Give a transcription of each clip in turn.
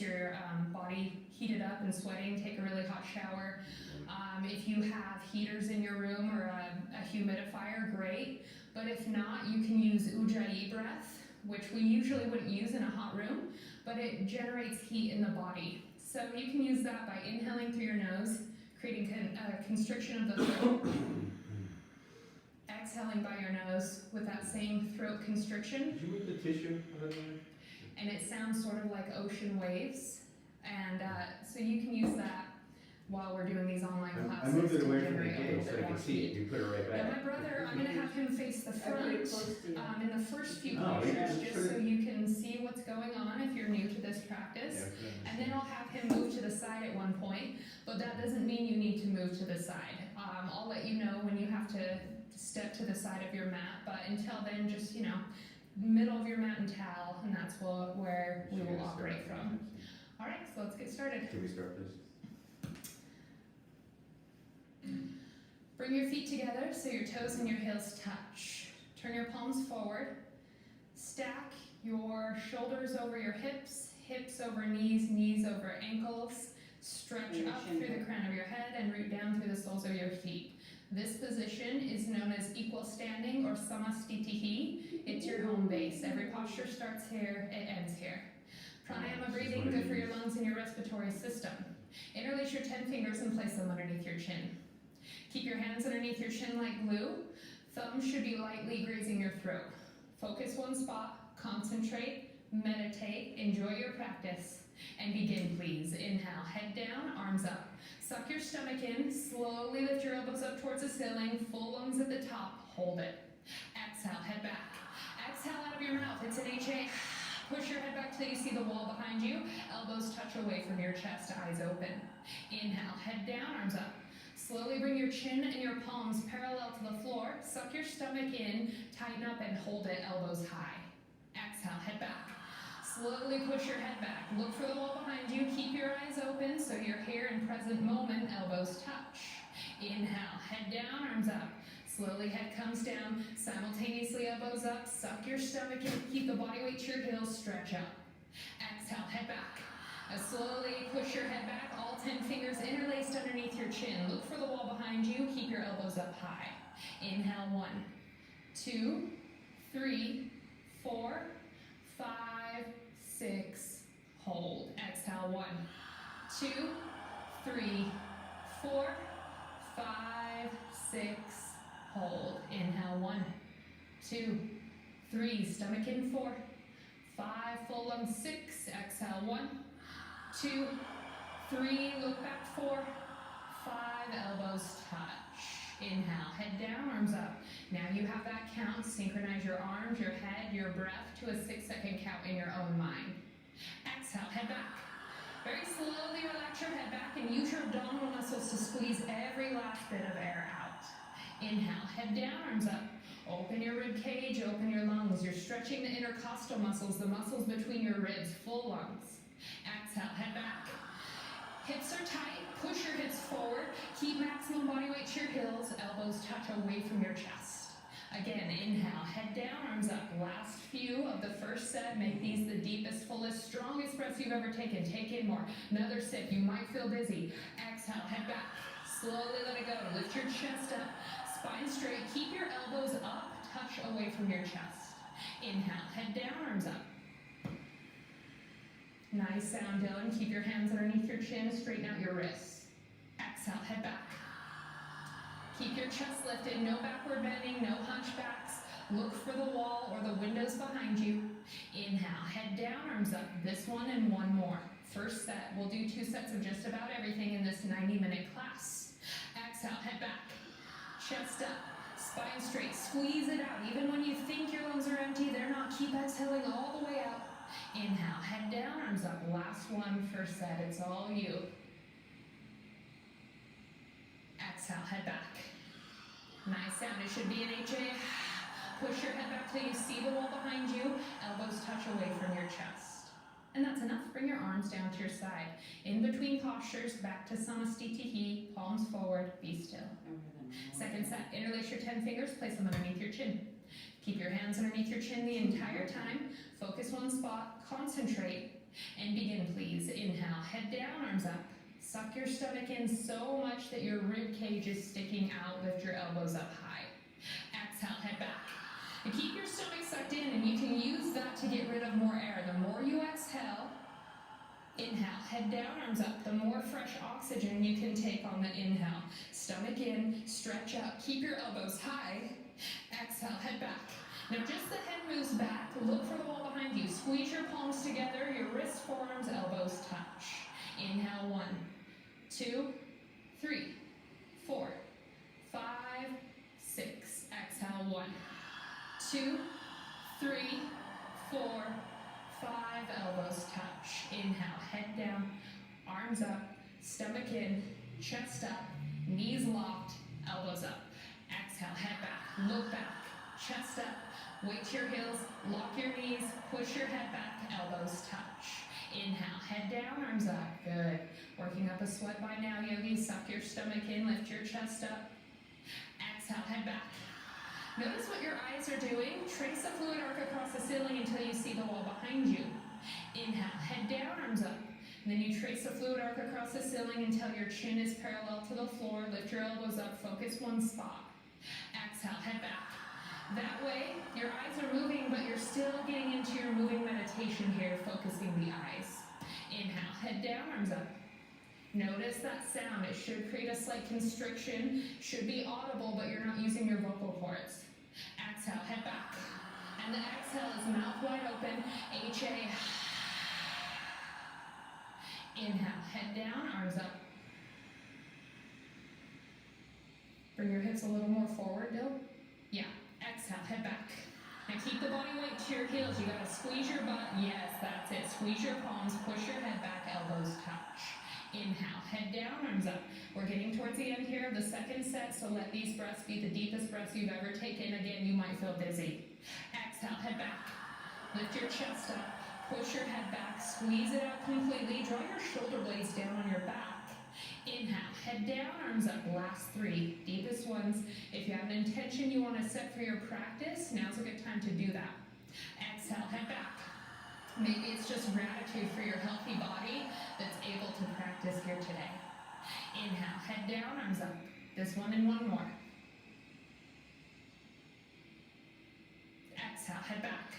your body heated up and sweating, take a really hot shower. If you have heaters in your room or a humidifier, great. But if not, you can use Ujjayi breath, which we usually wouldn't use in a hot room, but it generates heat in the body. So you can use that by inhaling through your nose, creating a constriction of the throat. Exhaling by your nose with that same throat constriction. Did you move the tissue out of there? And it sounds sort of like ocean waves. And so you can use that while we're doing these online classes. I moved it away from the generate a gate little so bit I can more see it. heat. You put it right Now back. my brother, I'm going to have him face the front Very close to you. in the first few Oh, postures, yeah, just sure. so you can see what's going on if you're new to this practice. Yeah, And then I'll have him move to the side at one point, but that doesn't mean you need to move to the side. I'll let you know when you have to step to the side of your mat, but until then, just, middle of your mat and towel, and that's where we will operate from. All right, so let's get started. Can we start this? Bring your feet together so your toes and your heels touch. Turn your palms forward. Stack your shoulders over your hips, hips over knees, knees over ankles. Stretch up through the crown of your head and root down through the soles of your feet. This position is known as equal standing or samastitihi. It's your home base. Every posture starts here, it ends here. Pranayama breathing, good for your lungs and your respiratory system. Interlace your 10 fingers and place them underneath your chin. Keep your hands underneath your chin like glue. Thumbs should be lightly grazing your throat. Focus one spot, concentrate, meditate, enjoy your practice, and begin please. Inhale, head down, arms up. Suck your stomach in, slowly lift your elbows up towards the ceiling, full lungs at the top, hold it. Exhale, head back. Exhale out of your mouth, it's an HA. Push your head back till you see the wall behind you. Elbows touch away from your chest, eyes open. Inhale, head down, arms up. Slowly bring your chin and your palms parallel to the floor. Suck your stomach in, tighten up and hold it, elbows high. Exhale, head back. Slowly push your head back. Look for the wall behind you. Keep your eyes open so you're here in present moment, elbows touch. Inhale, head down, arms up. Slowly head comes down, simultaneously elbows up. Suck your stomach in, keep the body weight to your heels, stretch up. Exhale, head back. Slowly push your head back, all 10 fingers interlaced underneath your chin. Look for the wall behind you, keep your elbows up high. Inhale, 1, 2, 3, 4, 5, 6, hold. Exhale, 1, 2, 3, 4, 5, 6, hold. Inhale, 1, 2, 3, stomach in 4, 5, full lungs 6, exhale 1, 2, 3, look back 4, 5, elbows touch. Inhale, head down, arms up. Now you have that count. Synchronize your arms, your head, your breath to a 6-second count in your own mind. Exhale, head back. Very slowly relax your head back and use your abdominal muscles to squeeze every last bit of air out. Inhale, head down, arms up. Open your rib cage, open your lungs. You're stretching the intercostal muscles, the muscles between your ribs, full lungs. Exhale, head back. Hips are tight, push your hips forward. Keep maximum body weight to your heels, elbows touch away from your chest. Again, inhale, head down, arms up. Last few of the first set. Make these the deepest, fullest, strongest breaths you've ever taken. Take in more. Another sip, you might feel dizzy. Exhale, head back. Slowly let it go. Lift your chest up, spine straight. Keep your elbows up, touch away from your chest. Inhale, head down, arms up. Nice sound, Dylan. Keep your hands underneath your chin, straighten out your wrists. Exhale, head back. Keep your chest lifted, no backward bending, no hunchbacks. Look for the wall or the windows behind you. Inhale, head down, arms up. This one and one more. First set, we'll do 2 sets of just about everything in this 90-minute class. Exhale, head back. Chest up, spine straight, squeeze it out. Even when you think your lungs are empty, they're not. Keep exhaling all the way out. Inhale, head down, arms up. Last one, first set, it's all you. Exhale, head back. Nice sound, it should be an HA. Push your head back till you see the wall behind you. Elbows touch away from your chest. And that's enough. Bring your arms down to your side. In between postures, back to samastitihi, palms forward, be still. Second set, interlace your 10 fingers, place them underneath your chin. Keep your hands underneath your chin the entire time. Focus one spot, concentrate, And begin, please. Inhale, head down, arms up. Suck your stomach in so much that your rib cage is sticking out. Lift your elbows up high. Exhale, head back. And keep your stomach sucked in, and you can use that to get rid of more air. The more you exhale, inhale, head down, arms up. The more fresh oxygen you can take on the inhale. Stomach in, stretch up, keep your elbows high. Exhale, head back. Now just the head moves back. Look for the wall behind you. Squeeze your palms together, your wrists, forearms, elbows touch. Inhale, 1, 2, 3, 4, 5, 6. Exhale, 1, 2, 3, 4, 5. Elbows touch. Inhale, head down, arms up, stomach in, chest up, knees locked, elbows up. Exhale, head back, look back, chest up, weight to your heels, lock your knees, push your head back, elbows touch. Inhale, head down, arms up. Good. Working up a sweat by now, yogis. Suck your stomach in, lift your chest up. Exhale, head back. Notice what your eyes are doing. Trace a fluid arc across the ceiling until you see the wall behind you. Inhale, head down, arms up. And then you trace a fluid arc across the ceiling until your chin is parallel to the floor. Lift your elbows up, focus one spot. Exhale, head back. That way, your eyes are moving, but you're still getting into your moving meditation here, focusing the eyes. Inhale, head down, arms up. Notice that sound. It should create a slight constriction, should be audible, but you're not using your vocal cords. Exhale, head back. And the exhale is mouth wide open, H-A. Inhale, head down, arms up. Bring your hips a little more forward, Dill. Yeah. Exhale, head back. Now keep the body weight to your heels. You gotta squeeze your butt. Yes, that's it. Squeeze your palms, push your head back, elbows touch. Inhale, head down, arms up. We're getting towards the end here of the second set, so let these breaths be the deepest breaths you've ever taken. Again, you might feel dizzy. Exhale, head back. Lift your chest up, push your head back, squeeze it out completely. Draw your shoulder blades down on your back. Inhale, head down, arms up. Last 3, deepest ones. If you have an intention you want to set for your practice, now's a good time to do that. Exhale, head back. Maybe it's just gratitude for your healthy body that's able to practice here today. Inhale, head down, arms up. This one and one more. Exhale, head back.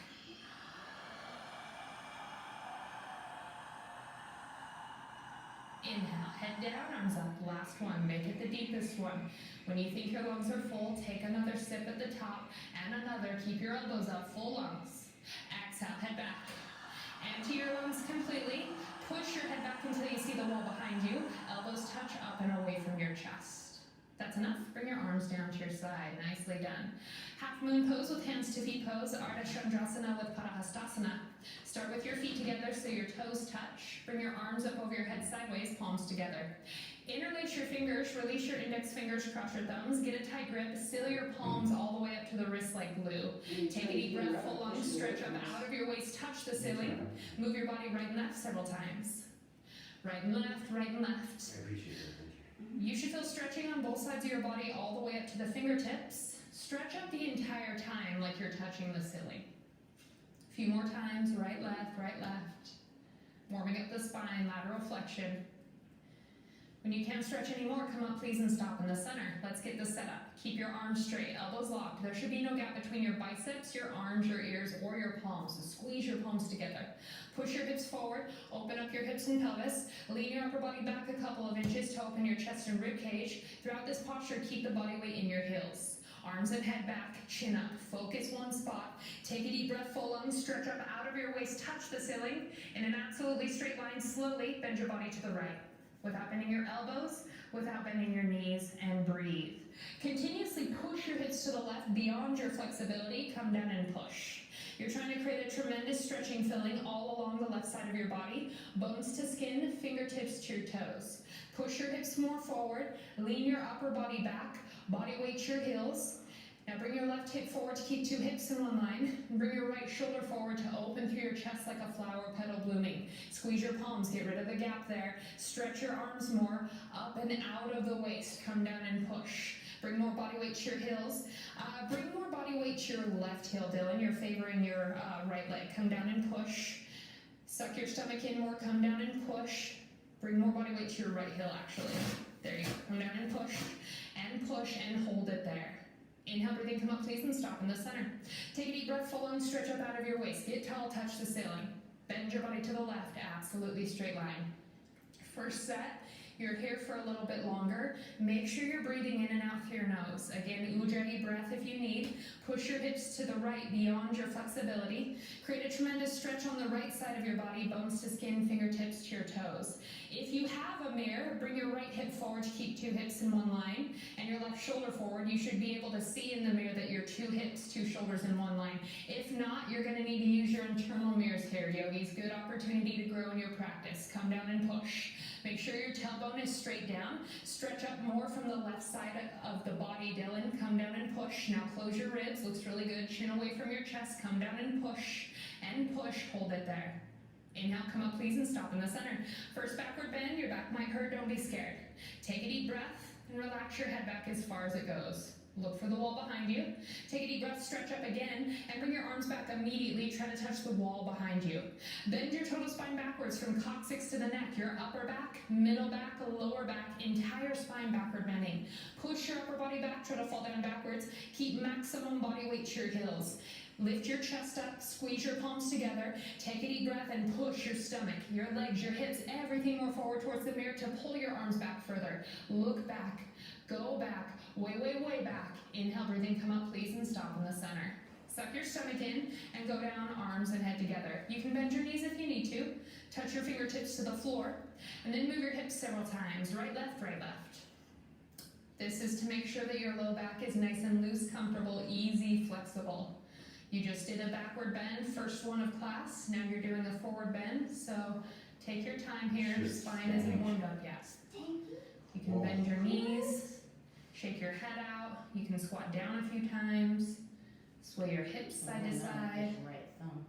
Inhale, head down, arms up. Last one. Make it the deepest one. When you think your lungs are full, take another sip at the top and another. Keep your elbows up, full lungs. Exhale, head back. Empty your lungs completely. Push your head back until you see the wall behind you. Elbows touch up and away from your chest. That's enough. Bring your arms down to your side. Nicely done. Half moon pose with hands to feet pose. Ardha Chandrasana with Padahastasana. Start with your feet together so your toes touch. Bring your arms up over your head sideways, palms together. Interlace your fingers, release your index fingers, cross your thumbs, get a tight grip, seal your palms all the way up to the wrist like glue. Take a deep breath, full lungs, stretch up out of your waist, touch the ceiling. Move your body right and left several times. Right and left, right and left. I appreciate it. You should feel stretching on both sides of your body all the way up to the fingertips. Stretch up the entire time like you're touching the ceiling. A few more times, right, left, right, left. Warming up the spine, lateral flexion. When you can't stretch anymore, come up please and stop in the center. Let's get this set up. Keep your arms straight, elbows locked. There should be no gap between your biceps, your arms, your ears, or your palms. So squeeze your palms together. Push your hips forward, open up your hips and pelvis. Lean your upper body back a couple of inches to open your chest and rib cage. Throughout this posture, keep the body weight in your heels. Arms and head back, chin up, focus one spot. Take a deep breath, full lungs, stretch up out of your waist, touch the ceiling. In an absolutely straight line, slowly bend your body to the right. Without bending your elbows, without bending your knees, and breathe. Continuously push your hips to the left beyond your flexibility, come down and push. You're trying to create a tremendous stretching feeling all along the left side of your body, bones to skin, fingertips to your toes. Push your hips more forward, lean your upper body back, body weight to your heels. Now bring your left hip forward to keep 2 hips in one line. Bring your right shoulder forward to open through your chest like a flower petal blooming. Squeeze your palms, get rid of the gap there. Stretch your arms more, up and out of the waist. Come down and push. Bring more body weight to your heels. Bring more body weight to your left heel, Dylan. You're favoring your right leg. Come down and push. Suck your stomach in more, come down and push. Bring more body weight to your right heel actually. There you go, come down and push and hold it there. Inhale, breathing, come up please and stop in the center. Take a deep breath, full on, stretch up out of your waist. Get tall, touch the ceiling. Bend your body to the left, absolutely straight line. First set, you're here for a little bit longer. Make sure you're breathing in and out through your nose. Again, ujjayi breath if you need. Push your hips to the right beyond your flexibility. Create a tremendous stretch on the right side of your body, bones to skin, fingertips to your toes. If you have a mirror, bring your right hip forward to keep 2 hips in one line, and your left shoulder forward. You should be able to see in the mirror that you're 2 hips, 2 shoulders in one line. If not, you're going to need to use your internal mirrors here, yogis. Good opportunity to grow in your practice. Come down and push. Make sure your tailbone is straight down. Stretch up more from the left side of the body, Dylan. Come down and push. Now close your ribs. Looks really good. Chin away from your chest. Come down and push. And push. Hold it there. Inhale, come up please and stop in the center. First backward bend. Your back might hurt. Don't be scared. Take a deep breath and relax your head back as far as it goes. Look for the wall behind you. Take a deep breath, stretch up again, and bring your arms back immediately. Try to touch the wall behind you. Bend your total spine backwards from coccyx to the neck. Your upper back, middle back, lower back, entire spine backward bending. Push your upper body back, try to fall down backwards. Keep maximum body weight to your heels. Lift your chest up, squeeze your palms together, take a deep breath and push your stomach, your legs, your hips, everything more forward towards the mirror to pull your arms back further. Look back, go back, way, way, way back. Inhale, breathing, come up please and stop in the center. Suck your stomach in and go down, arms and head together. You can bend your knees if you need to. Touch your fingertips to the floor and then move your hips several times. Right, left, right, left. This is to make sure that your low back is nice and loose, comfortable, easy, flexible. You just did a backward bend, first one of class. Now you're doing a forward bend, so take your time here. Spine isn't warmed up yet. You can bend your knees, shake your head out. You can squat down a few times, sway your hips side to side. Right thumb.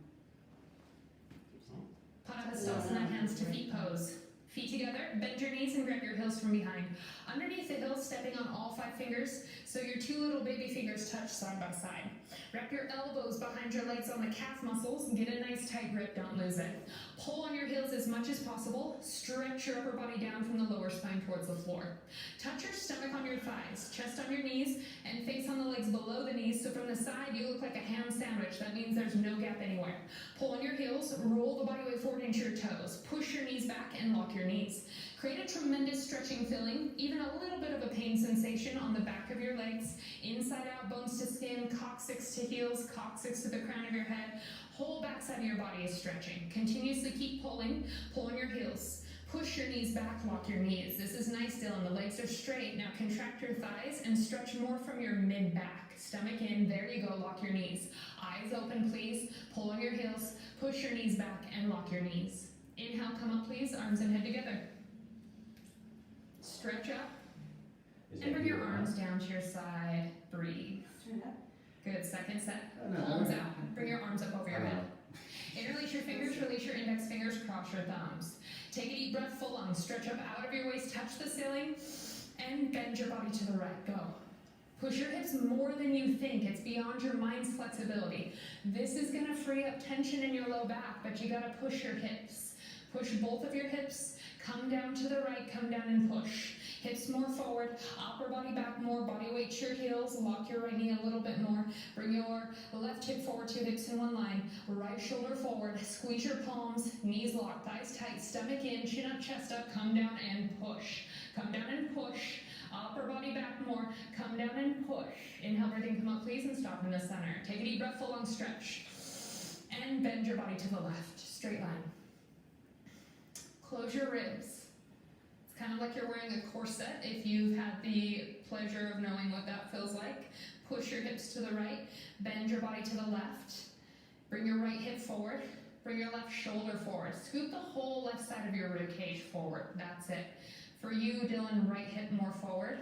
Padahastasana, hands to feet pose. Feet together, bend your knees and grab your heels from behind. Underneath the heels, stepping on all 5 fingers, so your 2 little baby fingers touch side by side. Wrap your elbows behind your legs on the calf muscles and get a nice tight grip, don't lose it. Pull on your heels as much as possible. Stretch your upper body down from the lower spine towards the floor. Touch your stomach on your thighs, chest on your knees, and face on the legs below the knees, so from the side you look like a ham sandwich. That means there's no gap anywhere. Pull on your heels, roll the body weight forward into your toes. Push your knees back and lock your knees. Create a tremendous stretching feeling, even a little bit of a pain sensation on the back of your legs, inside out, bones to skin, coccyx to heels, coccyx to the crown of your head. Whole back side of your body is stretching. Continuously keep pulling, pull on your heels. Push your knees back, lock your knees. This is nice, Dylan. The legs are straight. Now contract your thighs and stretch more from your mid-back. Stomach in, there you go, lock your knees. Eyes open, please. Pull on your heels, push your knees back and lock your knees. Inhale, come up, please. Arms and head together. Stretch up. And bring your arms down to your side. Breathe. Good. Second set. Palms out. Bring your arms up over your head. Interlace your fingers, release your index fingers, cross your thumbs. Take a deep breath, full lungs. Stretch up out of your waist, touch the ceiling, and bend your body to the right. Go. Push your hips more than you think. It's beyond your mind's flexibility. This is going to free up tension in your low back, but you got to push your hips. Push both of your hips. Come down to the right, come down and push. Hips more forward, upper body back more, body weight to your heels, lock your right knee a little bit more. Bring your left hip forward, 2 hips in one line. Right shoulder forward, squeeze your palms, knees locked, thighs tight, stomach in, chin up, chest up, come down and push. Come down and push. Upper body back more, come down and push. Inhale, breathing, come up please and stop in the center. Take a deep breath, full long stretch. And bend your body to the left, straight line. Close your ribs. It's kind of like you're wearing a corset if you've had the pleasure of knowing what that feels like. Push your hips to the right, bend your body to the left. Bring your right hip forward, bring your left shoulder forward. Scoop the whole left side of your rib cage forward. That's it. For you, Dylan, right hip more forward.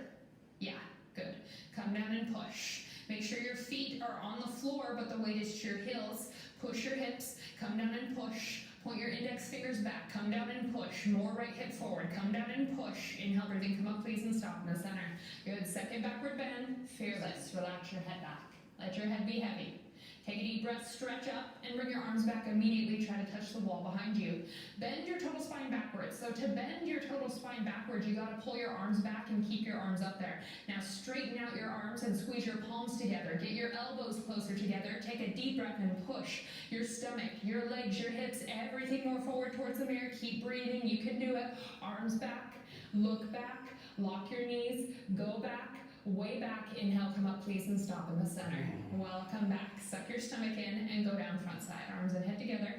Yeah, good. Come down and push. Make sure your feet are on the floor, but the weight is to your heels. Push your hips, come down and push. Point your index fingers back, come down and push. More right hip forward, come down and push. Inhale, breathing, come up please and stop in the center. Good, second backward bend, fearless. Relax your head back. Let your head be heavy. Take a deep breath, stretch up, and bring your arms back immediately. Try to touch the wall behind you. Bend your total spine backwards. So to bend your total spine backwards, you gotta pull your arms back and keep your arms up there. Now straighten out your arms and squeeze your palms together. Get your elbows closer together. Take a deep breath and push your stomach, your legs, your hips, everything more forward towards the mirror. Keep breathing, you can do it. Arms back, look back, lock your knees, go back, way back. Inhale, come up please, and stop in the center. Welcome back. Suck your stomach in and go down front side. Arms and head together.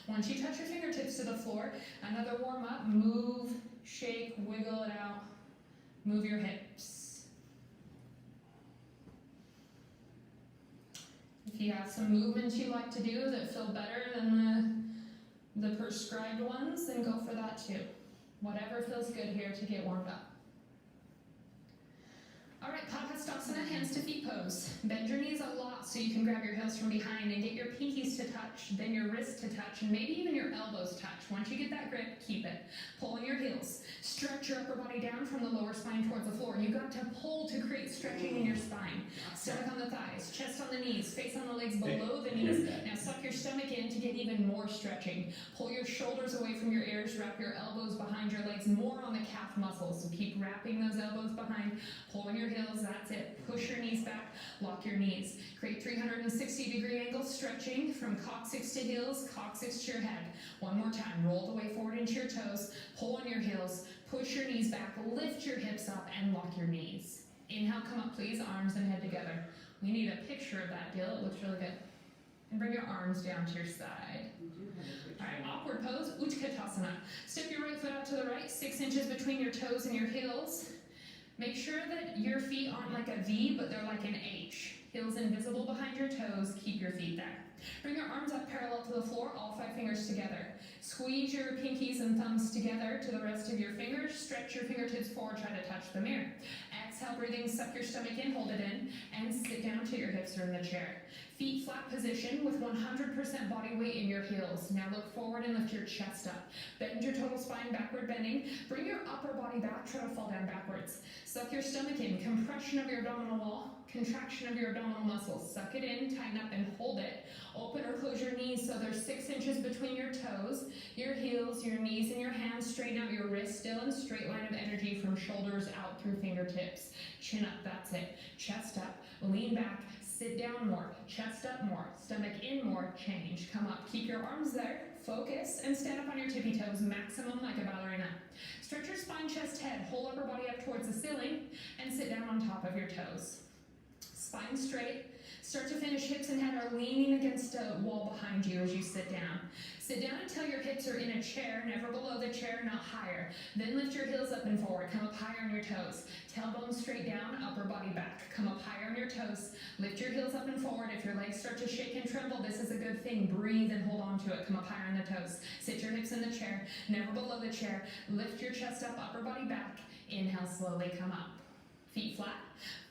Once you touch your fingertips to the floor, another warm up. Move, shake, wiggle it out. Move your hips. If you have some movements you like to do that feel better than the prescribed ones, then go for that too. Whatever feels good here to get warmed up. All right, Padhastasana, hands to feet pose. Bend your knees a lot so you can grab your heels from behind and get your pinkies to touch, then your wrists to touch, and maybe even your elbows touch. Once you get that grip, keep it. Pull in your heels. Stretch your upper body down from the lower spine towards the floor. You got to pull to create stretching in your spine. Stomach on the thighs, chest on the knees, face on the legs below the knees. Now suck your stomach in to get even more stretching. Pull your shoulders away from your ears, wrap your elbows behind your legs, more on the calf muscles. So keep wrapping those elbows behind. Pull in your heels, that's it. Push your knees back, lock your knees. Create 360-degree angle stretching from coccyx to heels, coccyx to your head. One more time, roll the way forward into your toes, pull on your heels, push your knees back, lift your hips up, and lock your knees. Inhale, come up please, arms and head together. We need a picture of that deal, it looks really good. And bring your arms down to your side. Alright, awkward pose, Utkatasana. Step your right foot out to the right, 6 inches between your toes and your heels. Make sure that your feet aren't like a V, but they're like an H. Heels invisible behind your toes, keep your feet there. Bring your arms up parallel to the floor, all 5 fingers together. Squeeze your pinkies and thumbs together to the rest of your fingers. Stretch your fingertips forward, try to touch the mirror. Exhale, breathing, suck your stomach in, hold it in, and sit down till your hips are in the chair. Feet flat position with 100% body weight in your heels. Now look forward and lift your chest up. Bend your total spine, backward bending. Bring your upper body back, try to fall down backwards. Suck your stomach in, compression of your abdominal wall, contraction of your abdominal muscles. Suck it in, tighten up and hold it. Open or close your knees so there's 6 inches between your toes, your heels, your knees, and your hands. Straighten out your wrists still in straight line of energy from shoulders out through fingertips. Chin up, that's it. Chest up, lean back, sit down more, chest up more, stomach in more, change. Come up, keep your arms there, focus, and stand up on your tippy toes, maximum like a ballerina. Stretch your spine, chest, head, whole upper body up towards the ceiling, and sit down on top of your toes. Spine straight. Start to finish, hips and head are leaning against a wall behind you as you sit down. Sit down until your hips are in a chair, never below the chair, not higher. Then lift your heels up and forward, come up higher on your toes. Tailbone straight down, upper body back. Come up higher on your toes, lift your heels up and forward. If your legs start to shake and tremble, this is a good thing. Breathe and hold on to it, come up higher on the toes. Sit your hips in the chair, never below the chair. Lift your chest up, upper body back. Inhale, slowly come up. Feet flat.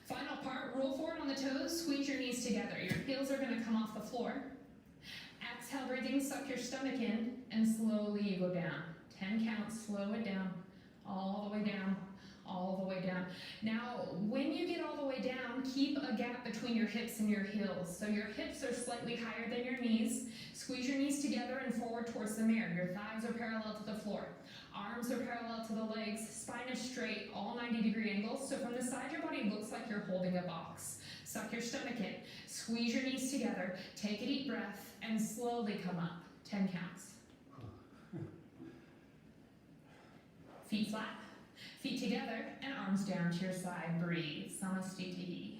Final part, roll forward on the toes, squeeze your knees together. Your heels are gonna come off the floor. Exhale, breathing, suck your stomach in, and slowly you go down. 10 counts, slow it down, all the way down, all the way down. Now, when you get all the way down, keep a gap between your hips and your heels. So your hips are slightly higher than your knees. Squeeze your knees together and forward towards the mirror. Your thighs are parallel to the floor. Arms are parallel to the legs, spine is straight, all 90-degree angles. So from the side, your body looks like you're holding a box. Suck your stomach in, squeeze your knees together, take a deep breath, and slowly come up. 10 counts. Feet flat, feet together, and arms down to your side. Breathe. Samastitihi.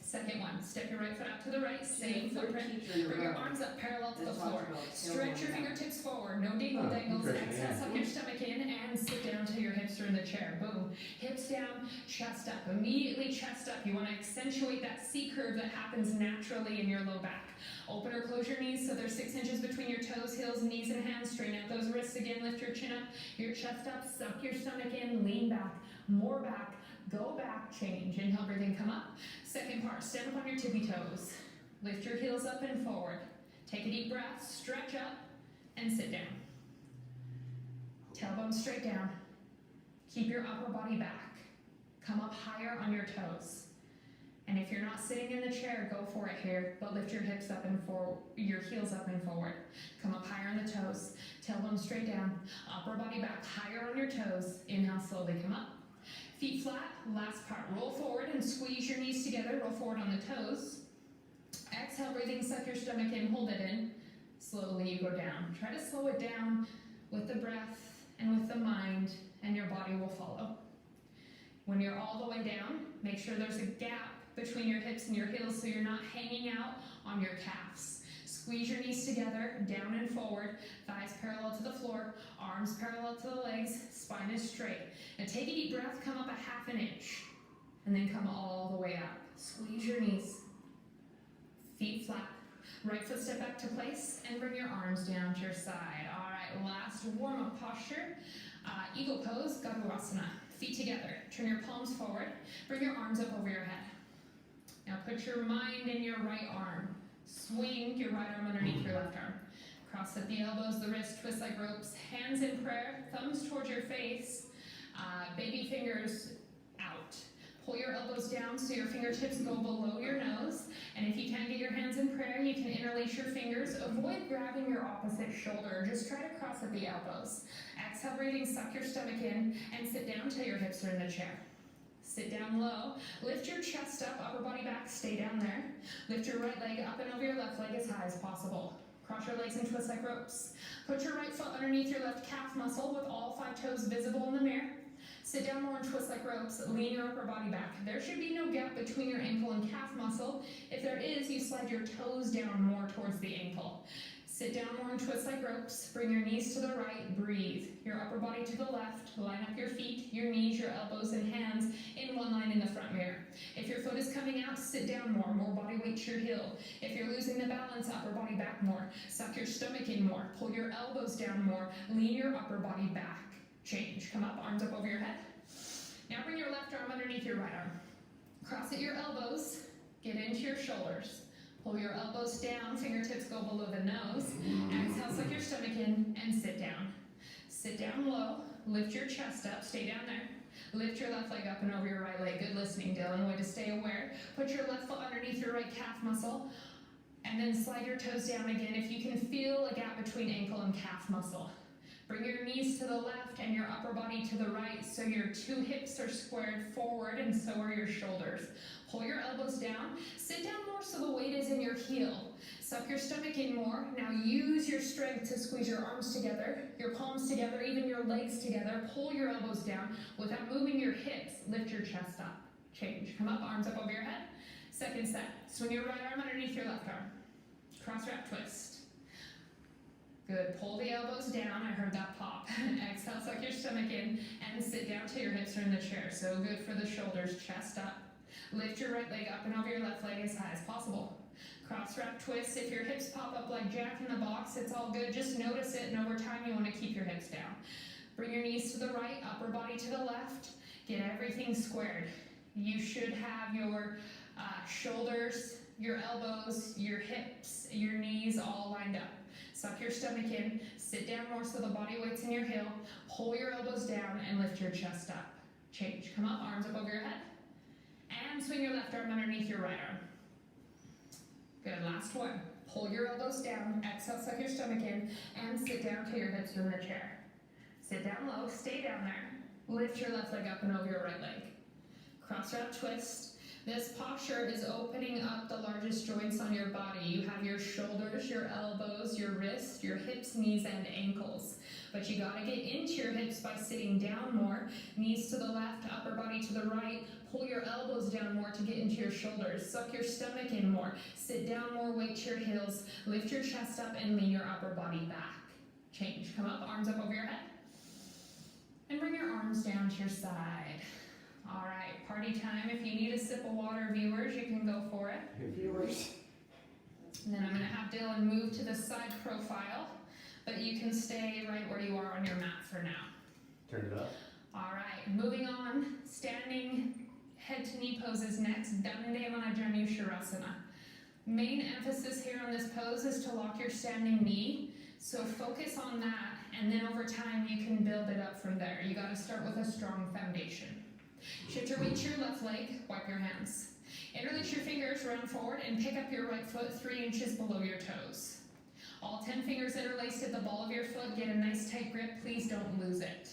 Second one, step your right foot out to the right, same footprint. Bring your arms up parallel to the floor. Stretch your fingertips forward, no dingle dangles. Exhale, suck your stomach in and sit down till your hips are in the chair. Boom. Hips down, chest up. Immediately chest up. You want to accentuate that C curve that happens naturally in your low back. Open or close your knees so there's 6 inches between your toes, heels, knees, and hands. Straighten out those wrists again. Lift your chin up, your chest up. Suck your stomach in, lean back, more back. Go back, change. Inhale, breathing, come up. Second part, stand up on your tippy toes. Lift your heels up and forward. Take a deep breath, stretch up, and sit down. Tailbone straight down. Keep your upper body back. Come up higher on your toes. And if you're not sitting in the chair, go for it here, but lift your hips up and forward, your heels up and forward. Come up higher on the toes, tailbone straight down, upper body back higher on your toes. Inhale, slowly come up. Feet flat, last part. Roll forward and squeeze your knees together, roll forward on the toes. Exhale, breathing, suck your stomach in, hold it in. Slowly you go down. Try to slow it down with the breath and with the mind, and your body will follow. When you're all the way down, make sure there's a gap between your hips and your heels so you're not hanging out on your calves. Squeeze your knees together, down and forward, thighs parallel to the floor, arms parallel to the legs, spine is straight. Now take a deep breath, come up a half an inch, and then come all the way up. Squeeze your knees, feet flat. Right foot step back to place and bring your arms down to your side. All right, last warm-up posture. Eagle pose, Garurasana. Feet together, turn your palms forward, bring your arms up over your head. Now put your mind in your right arm. Swing your right arm underneath your left arm. Cross at the elbows, the wrist, twist like ropes. Hands in prayer, thumbs towards your face, baby fingers out. Pull your elbows down so your fingertips go below your nose. And if you can't get your hands in prayer, you can interlace your fingers. Avoid grabbing your opposite shoulder. Just try to cross at the elbows. Exhale, breathing, suck your stomach in, and sit down till your hips are in the chair. Sit down low. Lift your chest up, upper body back, stay down there. Lift your right leg up and over your left leg as high as possible. Cross your legs and twist like ropes. Put your right foot underneath your left calf muscle with all 5 toes visible in the mirror. Sit down more and twist like ropes. Lean your upper body back. There should be no gap between your ankle and calf muscle. If there is, you slide your toes down more towards the ankle. Sit down more and twist like ropes. Bring your knees to the right. Breathe. Your upper body to the left. Line up your feet, your knees, your elbows, and hands in one line in the front mirror. If your foot is coming out, sit down more. More body weight to your heel. If you're losing the balance, upper body back more. Suck your stomach in more. Pull your elbows down more. Lean your upper body back. Change. Come up, arms up over your head. Now bring your left arm underneath your right arm. Cross at your elbows. Get into your shoulders. Pull your elbows down, fingertips go below the nose. Exhale, suck your stomach in, and sit down. Sit down low, lift your chest up, stay down there. Lift your left leg up and over your right leg. Good listening, Dylan. Way to stay aware. Put your left foot underneath your right calf muscle, and then slide your toes down again if you can feel a gap between ankle and calf muscle. Bring your knees to the left and your upper body to the right so your 2 hips are squared forward and so are your shoulders. Pull your elbows down. Sit down more so the weight is in your heel. Suck your stomach in more. Now use your strength to squeeze your arms together, your palms together, even your legs together. Pull your elbows down without moving your hips. Lift your chest up. Change. Come up, arms up over your head. Second set. Swing your right arm underneath your left arm. Cross wrap twist. Good. Pull the elbows down. I heard that pop. Exhale, suck your stomach in and sit down till your hips are in the chair. So good for the shoulders. Chest up. Lift your right leg up and over your left leg as high as possible. Cross wrap twist. If your hips pop up like Jack in the Box, it's all good. Just notice it, and over time you want to keep your hips down. Bring your knees to the right, upper body to the left. Get everything squared. You should have your shoulders, your elbows, your hips, your knees all lined up. Suck your stomach in, sit down more so the body weight's in your heel, pull your elbows down and lift your chest up. Change. Come up, arms up over your head. And swing your left arm underneath your right arm. Good, last one. Pull your elbows down, exhale, suck your stomach in, and sit down till your hips are in the chair. Sit down low, stay down there. Lift your left leg up and over your right leg. Cross wrap twist. This posture is opening up the largest joints on your body. You have your shoulders, your elbows, your wrists, your hips, knees, and ankles. But you gotta get into your hips by sitting down more. Knees to the left, upper body to the right. Pull your elbows down more to get into your shoulders. Suck your stomach in more. Sit down more, weight to your heels. Lift your chest up and lean your upper body back. Change. Come up, arms up over your head. And bring your arms down to your side. All right, party time. If you need a sip of water, viewers, you can go for it. Viewers. And then I'm going to have Dylan move to the side profile, but you can stay right where you are on your mat for now. Turn it up. All right, moving on. Standing head to knee poses next. Dandayamana Shavasana. Main emphasis here on this pose is to lock your standing knee. So focus on that, and then over time you can build it up from there. You got to start with a strong foundation. Shift your weight to your left leg, wipe your hands. Interlace your fingers, round forward, and pick up your right foot 3 inches below your toes. All 10 fingers interlaced at the ball of your foot. Get a nice tight grip. Please don't lose it.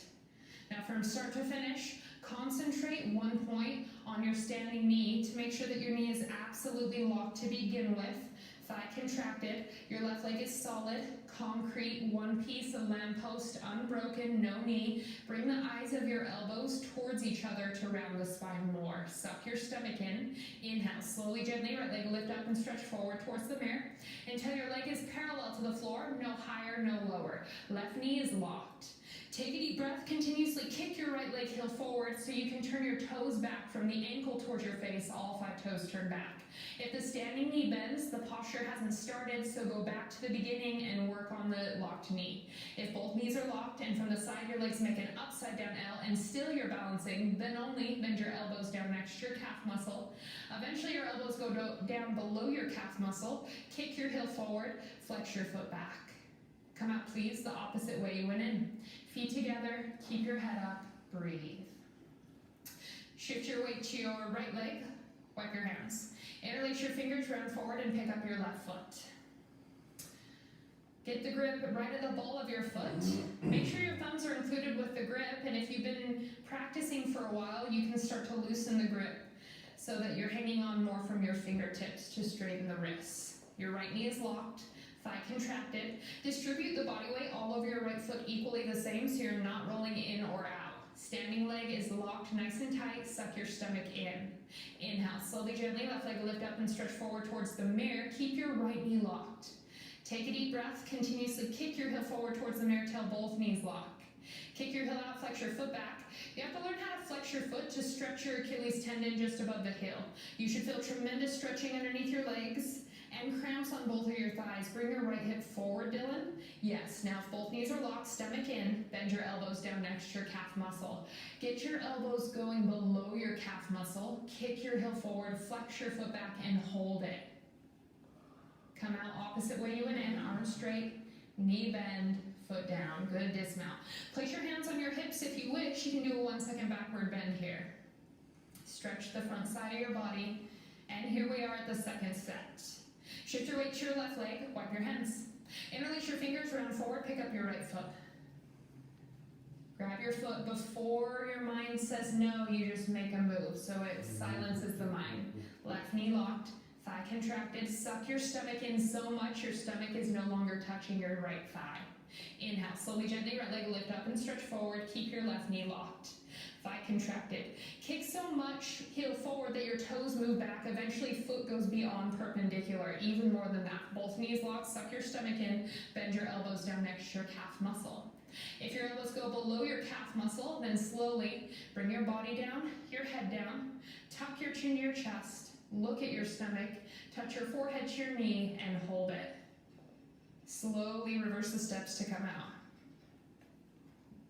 Now from start to finish, concentrate one point on your standing knee to make sure that your knee is absolutely locked to begin with. Thigh contracted. Your left leg is solid, concrete, one piece, a lamppost, unbroken, no knee. Bring the eyes of your elbows towards each other to round the spine more. Suck your stomach in. Inhale, slowly, gently, right leg lift up and stretch forward towards the mirror until your leg is parallel to the floor, no higher, no lower. Left knee is locked. Take a deep breath, continuously kick your right leg heel forward so you can turn your toes back from the ankle towards your face, all 5 toes turn back. If the standing knee bends, the posture hasn't started, so go back to the beginning and work on the locked knee. If both knees are locked and from the side your legs make an upside down L and still you're balancing, then only bend your elbows down next to your calf muscle. Eventually your elbows go down below your calf muscle, kick your heel forward, flex your foot back. Come out please, the opposite way you went in. Feet together, keep your head up, breathe. Shift your weight to your right leg, wipe your hands. Interlace your fingers, round forward and pick up your left foot. Get the grip right at the ball of your foot. Make sure your thumbs are included with the grip, and if you've been practicing for a while, you can start to loosen the grip so that you're hanging on more from your fingertips to straighten the wrists. Your right knee is locked. Thigh contracted. Distribute the body weight all over your right foot equally the same so you're not rolling in or out. Standing leg is locked nice and tight. Suck your stomach in. Inhale, slowly, gently, left leg lift up and stretch forward towards the mirror. Keep your right knee locked. Take a deep breath. Continuously kick your heel forward towards the mirror till both knees lock. Kick your heel out, flex your foot back. You have to learn how to flex your foot to stretch your Achilles tendon just above the heel. You should feel tremendous stretching underneath your legs and cramps on both of your thighs. Bring your right hip forward, Dylan. Yes, now if both knees are locked, stomach in, bend your elbows down next to your calf muscle. Get your elbows going below your calf muscle. Kick your heel forward, flex your foot back, and hold it. Come out opposite way you went in, arms straight, knee bend, foot down. Good dismount. Place your hands on your hips if you wish. You can do a 1 second backward bend here. Stretch the front side of your body, and here we are at the second set. Shift your weight to your left leg, wipe your hands. Interlace your fingers, round forward, pick up your right foot. Grab your foot before your mind says no, you just make a move, so it silences the mind. Left knee locked, thigh contracted, suck your stomach in so much your stomach is no longer touching your right thigh. Inhale, slowly, gently, right leg lift up and stretch forward, keep your left knee locked. Thigh contracted. Kick so much heel forward that your toes move back. Eventually foot goes beyond perpendicular, even more than that. Both knees locked, suck your stomach in, bend your elbows down next to your calf muscle. If your elbows go below your calf muscle, then slowly bring your body down, your head down, tuck your chin to your chest, look at your stomach, touch your forehead to your knee, and hold it. Slowly reverse the steps to come out.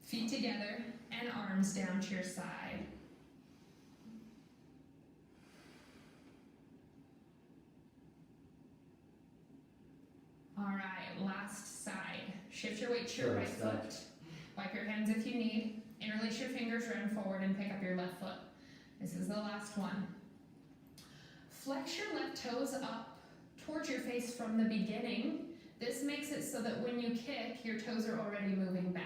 Feet together and arms down to your side. All right, last side. Shift your weight to your right foot. Wipe your hands if you need. Interlace your fingers, round forward, and pick up your left foot. This is the last one. Flex your left toes up towards your face from the beginning. This makes it so that when you kick, your toes are already moving back.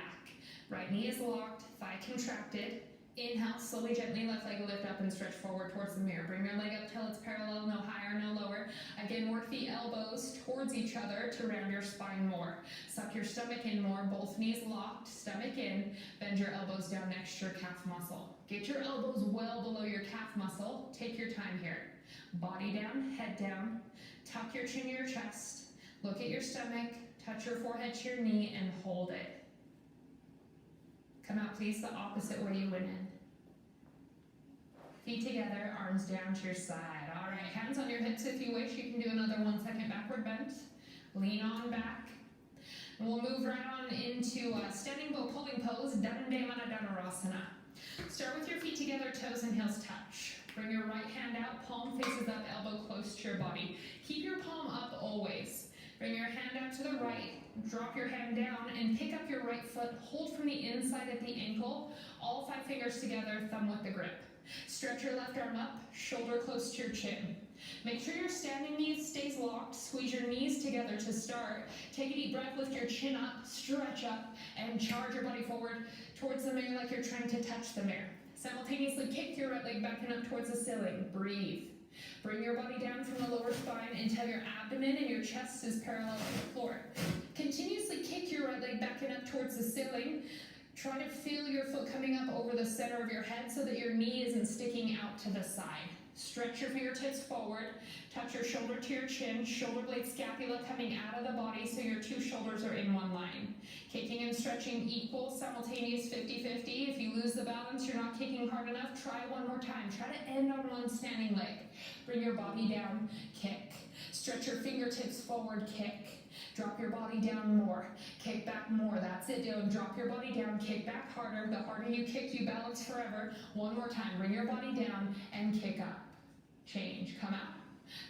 Right knee is locked, thigh contracted. Inhale, slowly, gently, left leg lift up and stretch forward towards the mirror. Bring your leg up till it's parallel, no higher, no lower. Again, work the elbows towards each other to round your spine more. Suck your stomach in more, both knees locked, stomach in. Bend your elbows down next to your calf muscle. Get your elbows well below your calf muscle. Take your time here. Body down, head down. Tuck your chin to your chest. Look at your stomach, touch your forehead to your knee, and hold it. Come out, please, the opposite way you went in. Feet together, arms down to your side. All right, hands on your hips if you wish. You can do another 1 second backward bend. Lean on back. And we'll move right on into standing bow pulling pose, Dandamana Dhanurasana. Start with your feet together, toes and heels touch. Bring your right hand out, palm faces up, elbow close to your body. Keep your palm up always. Bring your hand out to the right, drop your hand down, and pick up your right foot. Hold from the inside at the ankle, all 5 fingers together, thumb with the grip. Stretch your left arm up, shoulder close to your chin. Make sure your standing knee stays locked. Squeeze your knees together to start. Take a deep breath, lift your chin up, stretch up, and charge your body forward towards the mirror like you're trying to touch the mirror. Simultaneously kick your right leg back and up towards the ceiling. Breathe. Bring your body down from the lower spine until your abdomen and your chest is parallel to the floor. Continuously kick your right leg back and up towards the ceiling. Try to feel your foot coming up over the center of your head so that your knee isn't sticking out to the side. Stretch your fingertips forward, touch your shoulder to your chin, shoulder blade scapula coming out of the body so your two shoulders are in one line. Kicking and stretching equal, simultaneous 50-50. If you lose the balance, you're not kicking hard enough, try one more time. Try to end on one standing leg. Bring your body down, kick. Stretch your fingertips forward, kick. Drop your body down more. Kick back more. That's it, Dylan. Drop your body down. Kick back harder. The harder you kick, you balance forever. One more time. Bring your body down and kick up. Change. Come out.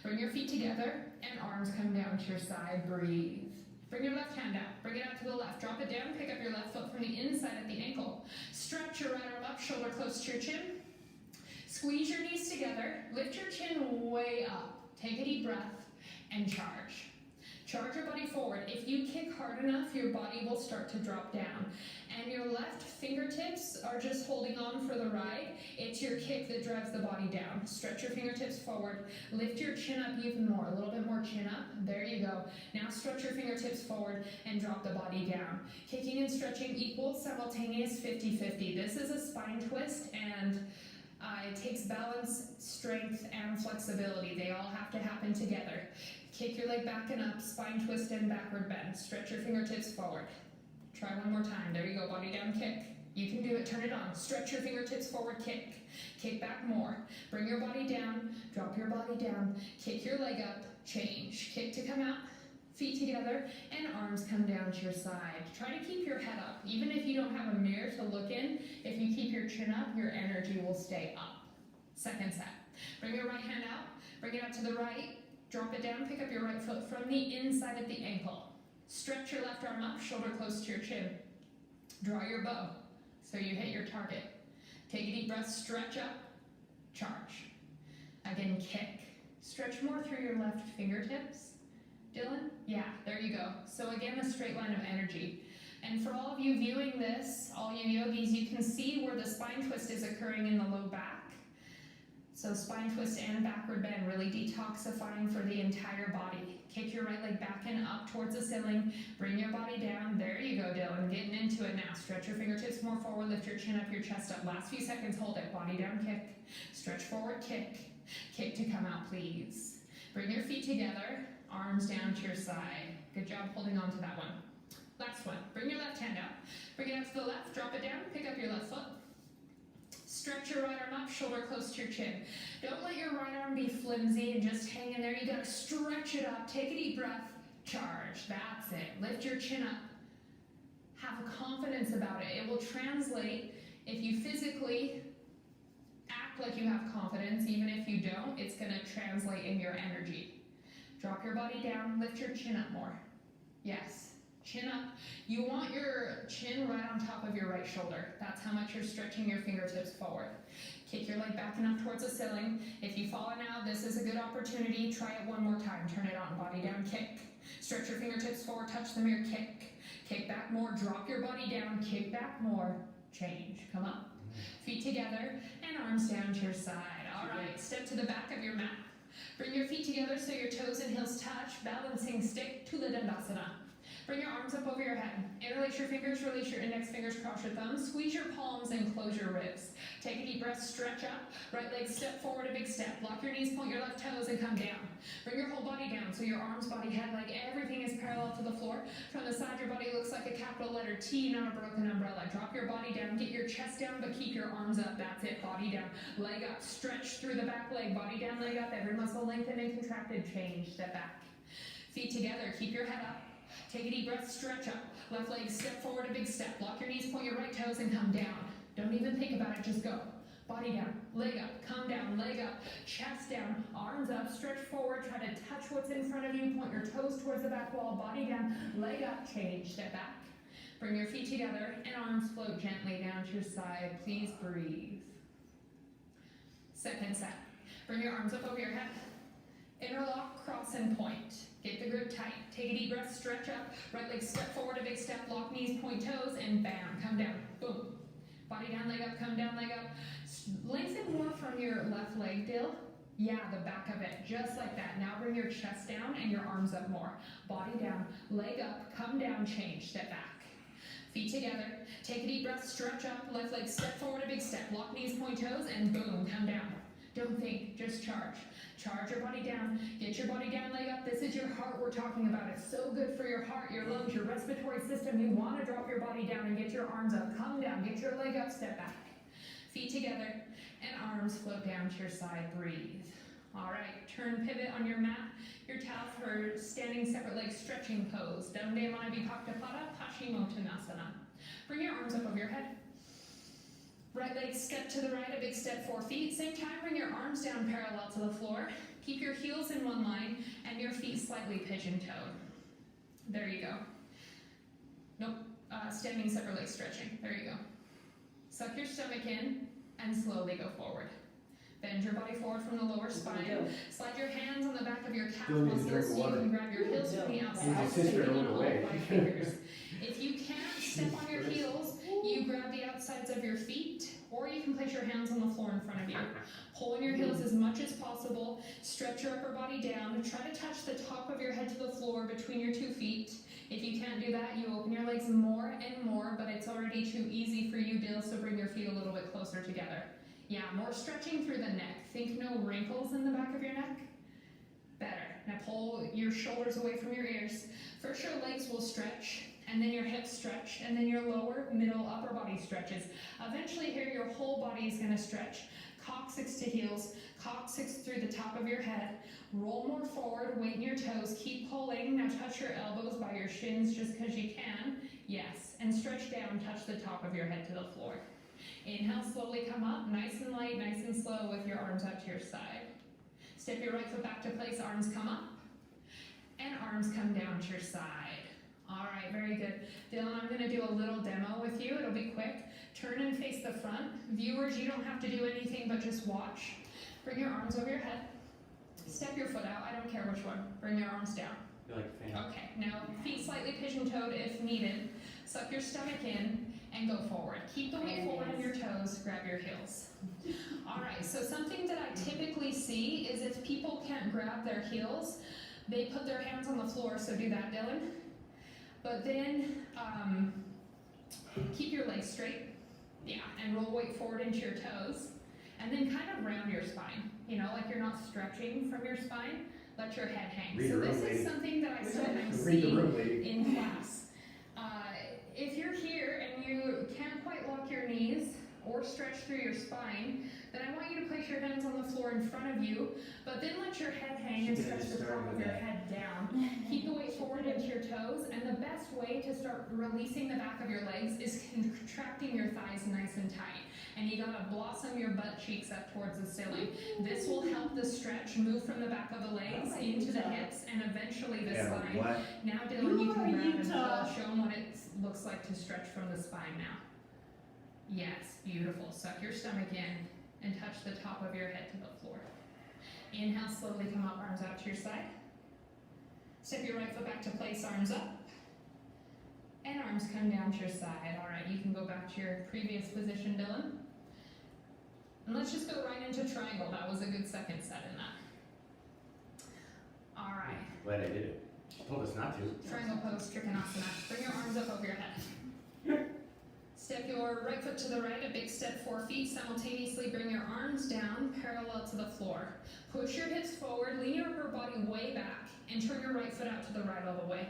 Bring your feet together and arms come down to your side. Breathe. Bring your left hand out. Bring it out to the left. Drop it down. Pick up your left foot from the inside at the ankle. Stretch your right arm up. Shoulder close to your chin. Squeeze your knees together. Lift your chin way up. Take a deep breath and charge. Charge your body forward. If you kick hard enough, your body will start to drop down. And your left fingertips are just holding on for the ride. It's your kick that drives the body down. Stretch your fingertips forward. Lift your chin up even more. A little bit more chin up. There you go. Now stretch your fingertips forward and drop the body down. Kicking and stretching equal, simultaneous 50-50. This is a spine twist and it takes balance, strength, and flexibility. They all have to happen together. Kick your leg back and up, spine twist and backward bend. Stretch your fingertips forward. Try one more time. There you go, body down, kick. You can do it, turn it on. Stretch your fingertips forward, kick. Kick back more. Bring your body down, drop your body down. Kick your leg up, change. Kick to come out, feet together, and arms come down to your side. Try to keep your head up. Even if you don't have a mirror to look in, if you keep your chin up, your energy will stay up. Second set. Bring your right hand out, bring it out to the right. Drop it down, pick up your right foot from the inside at the ankle. Stretch your left arm up, shoulder close to your chin. Draw your bow so you hit your target. Take a deep breath, stretch up, charge. Again, kick. Stretch more through your left fingertips. Dylan? Yeah, there you go. So again, a straight line of energy. And for all of you viewing this, all you yogis, you can see where the spine twist is occurring in the low back. So spine twist and backward bend, really detoxifying for the entire body. Kick your right leg back and up towards the ceiling. Bring your body down. There you go, Dylan. Getting into it now. Stretch your fingertips more forward. Lift your chin up, your chest up. Last few seconds, hold it. Body down, kick. Stretch forward, kick. Kick to come out, please. Bring your feet together. Arms down to your side. Good job holding on to that one. Last one. Bring your left hand out. Bring it out to the left. Drop it down. Pick up your left foot. Stretch your right arm up, shoulder close to your chin. Don't let your right arm be flimsy and just hang in there. You gotta stretch it up. Take a deep breath. Charge. That's it. Lift your chin up. Have confidence about it. It will translate if you physically act like you have confidence. Even if you don't, it's gonna translate in your energy. Drop your body down. Lift your chin up more. Yes. Chin up. You want your chin right on top of your right shoulder. That's how much you're stretching your fingertips forward. Kick your leg back and up towards the ceiling. If you've fallen out, this is a good opportunity. Try it one more time. Turn it on. Body down, kick. Stretch your fingertips forward, touch the mirror, kick. Kick back more. Drop your body down. Kick back more. Change. Come up. Feet together and arms down to your side. All right. Step to the back of your mat. Bring your feet together so your toes and heels touch. Balancing stick, Tula Dandasana. Bring your arms up over your head. Interlace your fingers, release your index fingers, cross your thumbs. Squeeze your palms and close your ribs. Take a deep breath, stretch up. Right leg step forward, a big step. Lock your knees, point your left toes and come down. Bring your whole body down so your arms, body, head, leg, everything is parallel to the floor. From the side, your body looks like a capital letter T, not a broken umbrella. Drop your body down, get your chest down, but keep your arms up. That's it, body down. Leg up, stretch through the back leg. Body down, leg up. Every muscle lengthened and contracted. Change, step back. Feet together, keep your head up. Take a deep breath, stretch up. Left leg, step forward, a big step. Lock your knees, point your right toes, and come down. Don't even think about it, just go. Body down, leg up, come down, leg up, chest down, arms up, stretch forward, try to touch what's in front of you, point your toes towards the back wall, body down, leg up, change, step back. Bring your feet together and arms float gently down to your side. Please breathe. Second set. Bring your arms up over your head. Interlock, cross, and point. Get the grip tight. Take a deep breath, stretch up. Right leg step forward, a big step, lock knees, point toes, and bam, come down. Boom. Body down, leg up, come down, leg up. Lengthen more from your left leg, Dill. Yeah, the back of it, just like that. Now bring your chest down and your arms up more. Body down, leg up, come down, change, step back. Feet together, take a deep breath, stretch up, left leg step forward, a big step, lock knees, point toes, and boom, come down. Don't think, just charge. Charge your body down, get your body down, leg up. This is your heart we're talking about. It's so good for your heart, your lungs, your respiratory system. You want to drop your body down and get your arms up. Come down, get your leg up, step back. Feet together, and arms float down to your side, breathe. All right, turn, pivot on your mat, your towel for standing separate leg stretching pose. Dande Mana Vibhakta Pada, Paschimottanasana. Bring your arms up over your head. Right leg step to the right, a big step, 4 feet. Same time, bring your arms down parallel to the floor. Keep your heels in one line and your feet slightly pigeon-toed. There you go. Nope, standing separate leg stretching. There you go. Suck your stomach in and slowly go forward. Bend your body forward from the lower spine. Slide your hands on the back of your calf muscles so you can grab your heels from the outside. Sitting on all 5 fingers. If you can't step on your heels, you grab the outsides of your feet, or you can place your hands on the floor in front of you. Pull in your heels as much as possible. Stretch your upper body down. Try to touch the top of your head to the floor between your 2 feet. If you can't do that, you open your legs more and more, but it's already too easy for you, Dill, so bring your feet a little bit closer together. Yeah, more stretching through the neck. Think no wrinkles in the back of your neck. Better. Now pull your shoulders away from your ears. First your legs will stretch, and then your hips stretch, and then your lower, middle, upper body stretches. Eventually here your whole body is going to stretch. Coccyx to heels, coccyx through the top of your head. Roll more forward, weight in your toes, keep pulling. Now touch your elbows by your shins just because you can. Yes, and stretch down, touch the top of your head to the floor. Inhale, slowly come up, nice and light, nice and slow with your arms out to your side. Step your right foot back to place, arms come up, and arms come down to your side. All right, very good. Dylan, I'm gonna do a little demo with you. It'll be quick. Turn and face the front. Viewers, you don't have to do anything but just watch. Bring your arms over your head. Step your foot out, I don't care which one. Bring your arms down. You like a fan? Okay, now feet slightly pigeon-toed if needed. Suck your stomach in and go forward. Keep the weight forward in your toes, grab your heels. All right, so something that I typically see is if people can't grab their heels, they put their hands on the floor, so do that, Dylan. But then keep your legs straight, yeah, and roll weight forward into your toes, and then kind of round your spine, you know, like you're not stretching from your spine, let your head hang. So this is something that I sometimes see in class. If you're here and you can't quite lock your knees or stretch through your spine, then I want you to place your hands on the floor in front of you, but then let your head hang and stretch the top of your head down. Keep the weight forward into your toes, and the best way to start releasing the back of your legs is contracting your thighs nice and tight. And you gotta blossom your butt cheeks up towards the ceiling. This will help the stretch move from the back of the legs into the hips and eventually the spine. Now Dylan, you can grab and show them what it looks like to stretch from the spine now. Yes, beautiful. Suck your stomach in and touch the top of your head to the floor. Inhale, slowly come up, arms out to your side. Step your right foot back to place, arms up. And arms come down to your side. All right, you can go back to your previous position, Dylan. And let's just go right into triangle. That was a good second set in that. All right. Glad I did it. She told us not to. Triangle pose, Trikonasana. Bring your arms up over your head. Step your right foot to the right, a big step, 4 feet. Simultaneously bring your arms down, parallel to the floor. Push your hips forward, lean your upper body way back, and turn your right foot out to the right all the way.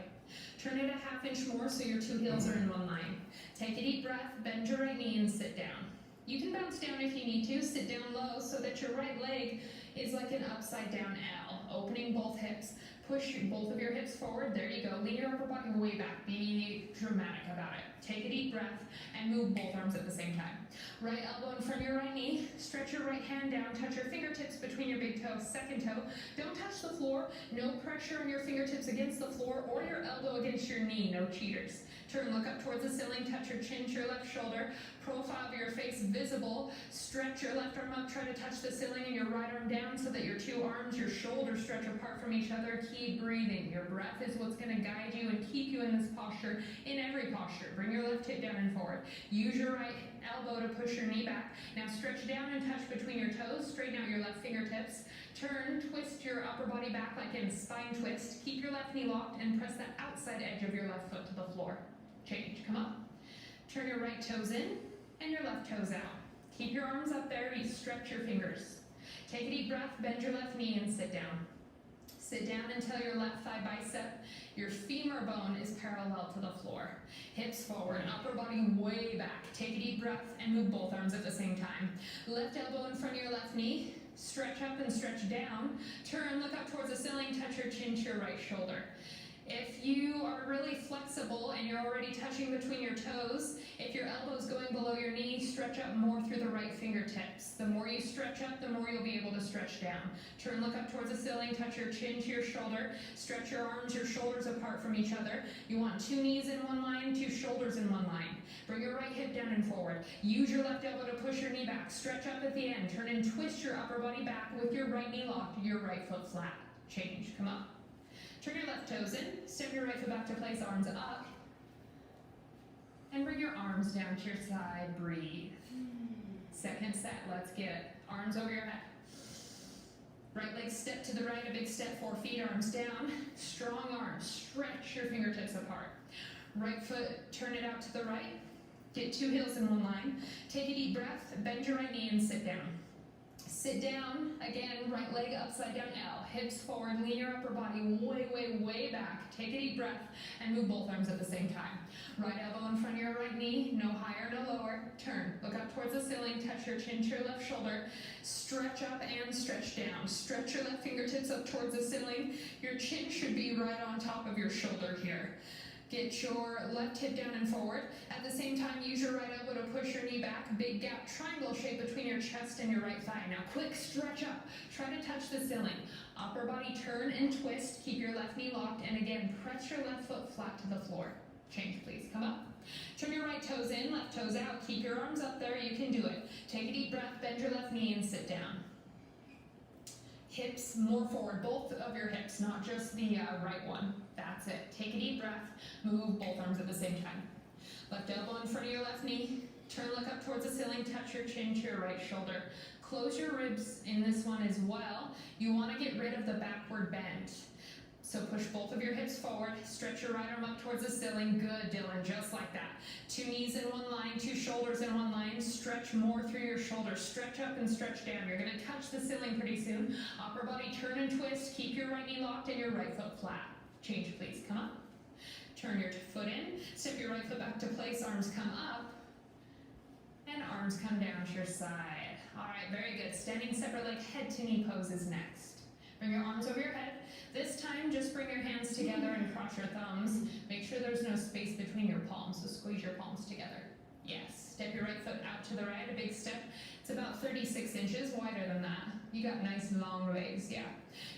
Turn it a ½ inch more so your 2 heels are in one line. Take a deep breath, bend your right knee and sit down. You can bounce down if you need to. Sit down low so that your right leg is like an upside down L, opening both hips. Push both of your hips forward. There you go. Lean your upper body way back. Be dramatic about it. Take a deep breath and move both arms at the same time. Right elbow in front of your right knee. Stretch your right hand down. Touch your fingertips between your big toe, second toe. Don't touch the floor. No pressure on your fingertips against the floor or your elbow against your knee. No cheaters. Turn, look up towards the ceiling. Touch your chin to your left shoulder. Profile of your face visible. Stretch your left arm up. Try to touch the ceiling and your right arm down so that your two arms, your shoulders stretch apart from each other. Keep breathing. Your breath is what's going to guide you and keep you in this posture, in every posture. Bring your left hip down and forward. Use your right elbow to push your knee back. Now stretch down and touch between your toes. Straighten out your left fingertips. Turn, twist your upper body back like in spine twist. Keep your left knee locked and press the outside edge of your left foot to the floor. Change. Come up. Turn your right toes in and your left toes out. Keep your arms up there. You stretch your fingers. Take a deep breath. Bend your left knee and sit down. Sit down until your left thigh bicep, your femur bone is parallel to the floor. Hips forward, upper body way back. Take a deep breath and move both arms at the same time. Left elbow in front of your left knee. Stretch up and stretch down. Turn, look up towards the ceiling, touch your chin to your right shoulder. If you are really flexible and you're already touching between your toes, if your elbow's going below your knee, stretch up more through the right fingertips. The more you stretch up, the more you'll be able to stretch down. Turn, look up towards the ceiling, touch your chin to your shoulder, stretch your arms, your shoulders apart from each other. You want two knees in one line, two shoulders in one line. Bring your right hip down and forward. Use your left elbow to push your knee back. Stretch up at the end. Turn and twist your upper body back with your right knee locked, your right foot flat. Change. Come up. Turn your left toes in, step your right foot back to place, arms up, and bring your arms down to your side, breathe. Second set, let's get it. Arms over your head. Right leg step to the right, a big step, 4 feet, arms down. Strong arms, stretch your fingertips apart. Right foot, turn it out to the right. Get 2 heels in one line. Take a deep breath, bend your right knee and sit down. Sit down, again, right leg upside down L, hips forward, lean your upper body way, way, way back. Take a deep breath and move both arms at the same time. Right elbow in front of your right knee, no higher, no lower. Turn, look up towards the ceiling, touch your chin to your left shoulder. Stretch up and stretch down. Stretch your left fingertips up towards the ceiling. Your chin should be right on top of your shoulder here. Get your left hip down and forward. At the same time, use your right elbow to push your knee back. Big gap, triangle shape between your chest and your right thigh. Now quick stretch up. Try to touch the ceiling. Upper body turn and twist. Keep your left knee locked. And again, press your left foot flat to the floor. Change, please. Come up. Turn your right toes in, left toes out. Keep your arms up there. You can do it. Take a deep breath. Bend your left knee and sit down. Hips more forward, both of your hips, not just the right one. That's it. Take a deep breath, move both arms at the same time. Left elbow in front of your left knee. Turn, look up towards the ceiling, touch your chin to your right shoulder. Close your ribs in this one as well. You want to get rid of the backward bend. So push both of your hips forward, stretch your right arm up towards the ceiling. Good, Dylan, just like that. 2 knees in one line, 2 shoulders in one line. Stretch more through your shoulders. Stretch up and stretch down. You're going to touch the ceiling pretty soon. Upper body turn and twist. Keep your right knee locked and your right foot flat. Change, please. Come up. Turn your foot in. Step your right foot back to place. Arms come up. And arms come down to your side. All right, very good. Standing separate leg, head to knee pose is next. Bring your arms over your head. This time, just bring your hands together and cross your thumbs. Make sure there's no space between your palms, so squeeze your palms together. Yes. Step your right foot out to the right, a big step. It's about 36 inches wider than that. You got nice long legs, yeah.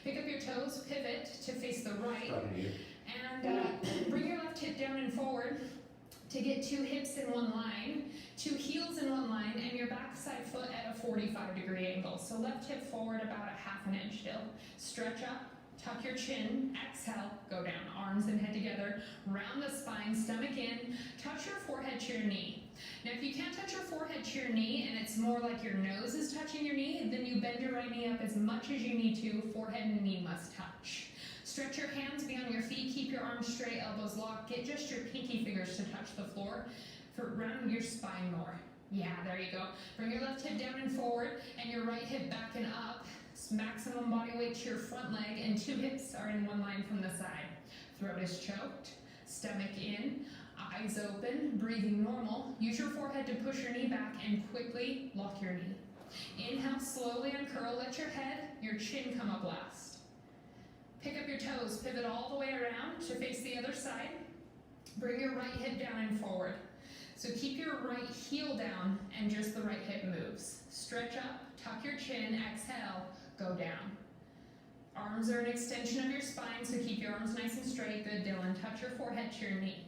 Pick up your toes, pivot to face the right, and bring your left hip down and forward to get 2 hips in one line, 2 heels in one line, and your backside foot at a 45-degree angle. So left hip forward about a 1/2 inch still. Stretch up. Tuck your chin, exhale, go down, arms and head together, round the spine, stomach in, touch your forehead to your knee. Now if you can't touch your forehead to your knee and it's more like your nose is touching your knee, then you bend your right knee up as much as you need to, forehead and knee must touch. Stretch your hands beyond your feet, keep your arms straight, elbows locked, get just your pinky fingers to touch the floor, for round your spine more. Yeah, there you go. Bring your left hip down and forward and your right hip back and up. Maximum body weight to your front leg and 2 hips are in one line from the side. Throat is choked, stomach in, eyes open, breathing normal. Use your forehead to push your knee back and quickly lock your knee. Inhale, slowly uncurl, let your head, your chin come up last. Pick up your toes, pivot all the way around to face the other side. Bring your right hip down and forward. So keep your right heel down and just the right hip moves. Stretch up, tuck your chin, exhale, go down. Arms are an extension of your spine, so keep your arms nice and straight. Good, Dylan. Touch your forehead to your knee.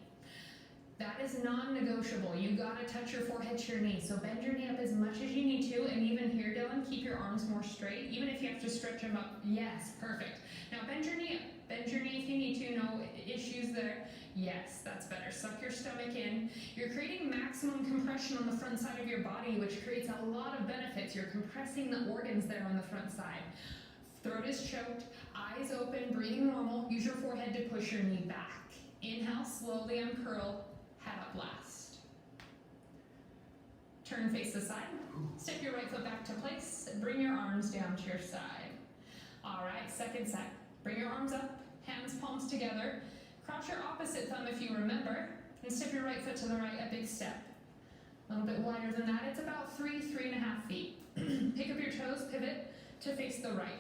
That is non-negotiable. You gotta touch your forehead to your knee. So bend your knee up as much as you need to, and even here, Dylan, keep your arms more straight. Even if you have to stretch them up, yes, perfect. Now bend your knee up. Bend your knee if you need to, no issues there. Yes, that's better. Suck your stomach in. You're creating maximum compression on the front side of your body, which creates a lot of benefits. You're compressing the organs there on the front side. Throat is choked, eyes open, breathing normal. Use your forehead to push your knee back. Inhale, slowly uncurl, head up last. Turn face the side. Step your right foot back to place. Bring your arms down to your side. All right, second set. Bring your arms up, hands palms together. Cross your opposite thumb if you remember, and step your right foot to the right, a big step. A little bit wider than that. It's about 3.5 feet. Pick up your toes, pivot to face the right.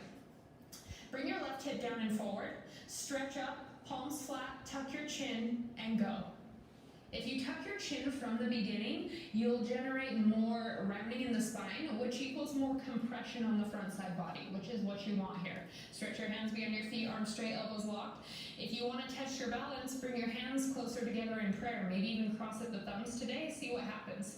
Bring your left hip down and forward. Stretch up, palms flat, tuck your chin, and go. If you tuck your chin from the beginning, you'll generate more rounding in the spine, which equals more compression on the front side body, which is what you want here. Stretch your hands behind your feet, arms straight, elbows locked. If you want to test your balance, bring your hands closer together in prayer. Maybe even cross at the thumbs today, see what happens.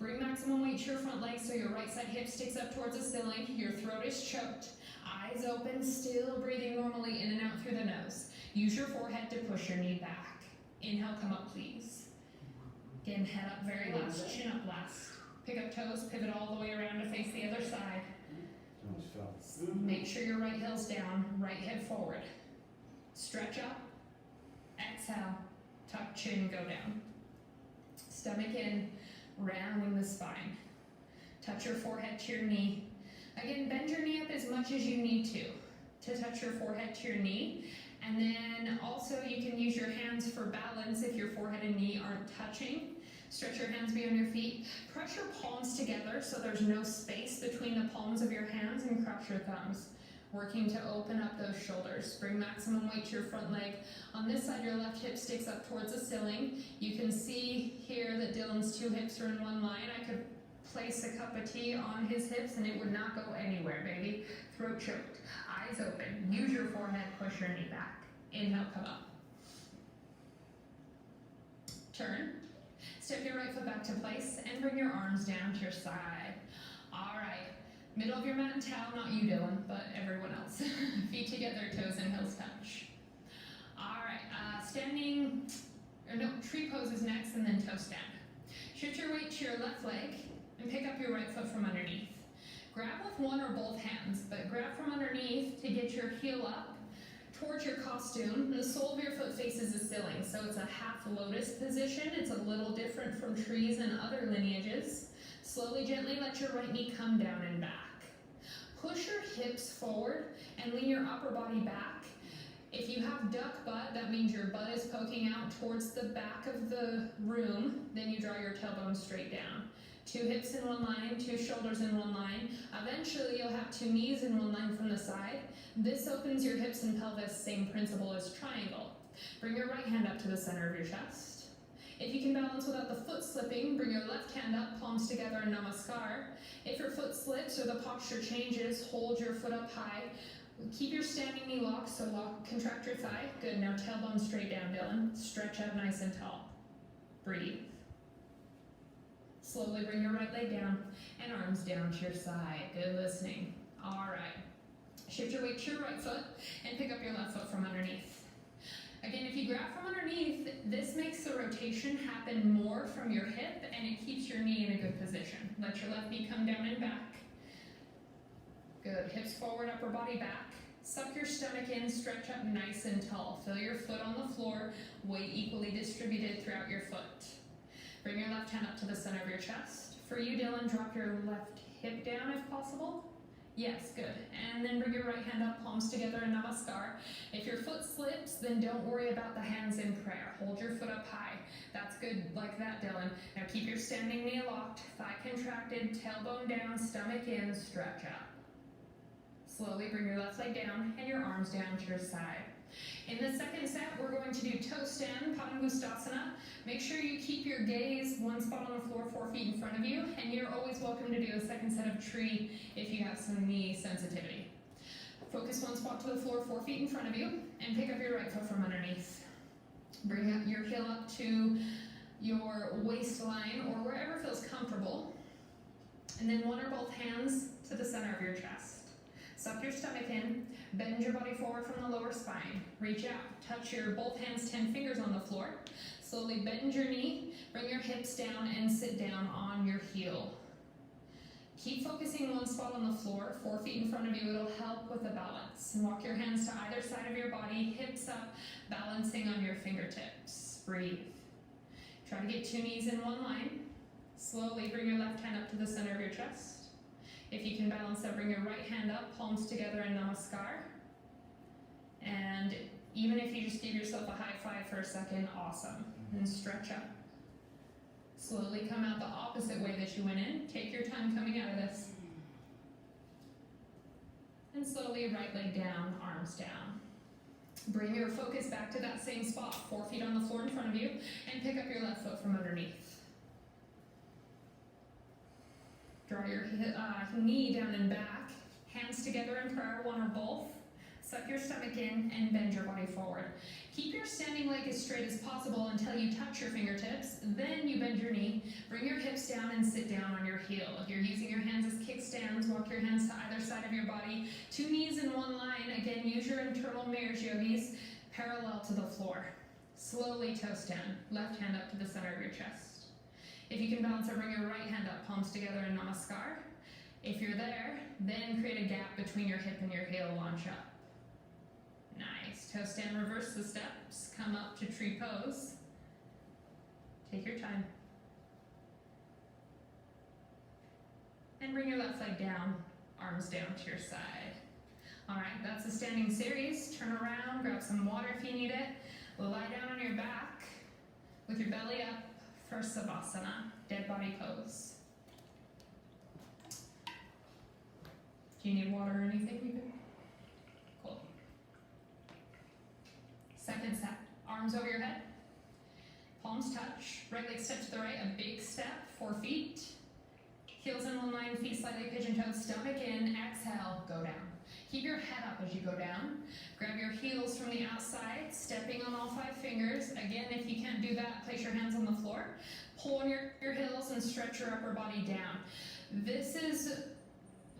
Bring maximum weight to your front leg so your right side hip sticks up towards the ceiling. Your throat is choked. Eyes open, still breathing normally in and out through the nose. Use your forehead to push your knee back. Inhale, come up, please. Again, head up very last, chin up last. Pick up toes, pivot all the way around to face the other side. Make sure your right heel's down, right hip forward. Stretch up, exhale, tuck chin, go down. Stomach in, rounding the spine. Touch your forehead to your knee. Again, bend your knee up as much as you need to touch your forehead to your knee. And then also you can use your hands for balance if your forehead and knee aren't touching. Stretch your hands behind your feet. Press your palms together so there's no space between the palms of your hands, and cross your thumbs. Working to open up those shoulders. Bring maximum weight to your front leg. On this side, your left hip sticks up towards the ceiling. You can see here that Dylan's two hips are in one line. I could place a cup of tea on his hips and it would not go anywhere, baby. Throat choked. Eyes open. Use your forehead, push your knee back. Inhale, come up. Turn. Step your right foot back to place and bring your arms down to your side. All right. Middle of your mat and towel, not you, Dylan, but everyone else. Feet together, toes and heels touch. All right. Tree pose is next, and then toe stand. Shift your weight to your left leg and pick up your right foot from underneath. Grab with one or both hands, but grab from underneath to get your heel up towards your costume. The sole of your foot faces the ceiling, so it's a half lotus position. It's a little different from trees and other lineages. Slowly, gently let your right knee come down and back. Push your hips forward and lean your upper body back. If you have duck butt, that means your butt is poking out towards the back of the room. Then you draw your tailbone straight down. Two hips in one line, two shoulders in one line. Eventually, you'll have two knees in one line from the side. This opens your hips and pelvis, same principle as triangle. Bring your right hand up to the center of your chest. If you can balance without the foot slipping, bring your left hand up, palms together in namaskar. If your foot slips or the posture changes, hold your foot up high. Keep your standing knee locked, so contract your thigh. Good, now tailbone straight down, Dylan. Stretch out nice and tall. Breathe. Slowly bring your right leg down and arms down to your side. Good listening. All right. Shift your weight to your right foot and pick up your left foot from underneath. Again, if you grab from underneath, this makes the rotation happen more from your hip and it keeps your knee in a good position. Let your left knee come down and back. Good. Hips forward, upper body back. Suck your stomach in, stretch up nice and tall. Feel your foot on the floor, weight equally distributed throughout your foot. Bring your left hand up to the center of your chest. For you, Dylan, drop your left hip down if possible. Yes, good. And then bring your right hand up, palms together in namaskar. If your foot slips, then don't worry about the hands in prayer. Hold your foot up high. That's good, like that, Dylan. Now keep your standing knee locked, thigh contracted, tailbone down, stomach in, stretch up. Slowly bring your left leg down and your arms down to your side. In the second set, we're going to do toe stand, Padangusthasana. Make sure you keep your gaze one spot on the floor, 4 feet in front of you, and you're always welcome to do a second set of tree if you have some knee sensitivity. Focus one spot to the floor, 4 feet in front of you, and pick up your right foot from underneath. Bring up your heel up to your waistline or wherever feels comfortable, and then one or both hands to the center of your chest. Suck your stomach in, bend your body forward from the lower spine. Reach out, touch your both hands, 10 fingers on the floor. Slowly bend your knee, bring your hips down and sit down on your heel. Keep focusing one spot on the floor, 4 feet in front of you. It'll help with the balance. And walk your hands to either side of your body, hips up, balancing on your fingertips. Breathe. Try to get 2 knees in one line. Slowly bring your left hand up to the center of your chest. If you can balance that, bring your right hand up, palms together in Namaskar. And even if you just give yourself a high five for a second, awesome. And stretch up. Slowly come out the opposite way that you went in. Take your time coming out of this. And slowly right leg down, arms down. Bring your focus back to that same spot, 4 feet on the floor in front of you, and pick up your left foot from underneath. Draw your knee down and back, hands together in prayer, one or both. Suck your stomach in and bend your body forward. Keep your standing leg as straight as possible until you touch your fingertips. Then you bend your knee, bring your hips down and sit down on your heel. If you're using your hands as kickstands, walk your hands to either side of your body. 2 knees in one line. Again, use your internal mirrors, yogis, parallel to the floor. Slowly toe stand. Left hand up to the center of your chest. If you can balance it, bring your right hand up, palms together in Namaskar. If you're there, then create a gap between your hip and your heel, launch up. Nice. Toe stand, reverse the steps. Come up to tree pose. Take your time. And bring your left leg down, arms down to your side. All right, that's the standing series. Turn around, grab some water if you need it. Lie down on your back with your belly up for Savasana, dead body pose. Do you need water or anything? Cool. Second set, arms over your head, palms touch, right leg step to the right, a big step, 4 feet. Heels in one line, feet slightly pigeon-toed, stomach in, exhale, go down. Keep your head up as you go down. Grab your heels from the outside, stepping on all 5 fingers. Again, if you can't do that, place your hands on the floor. Pull on your heels and stretch your upper body down. This is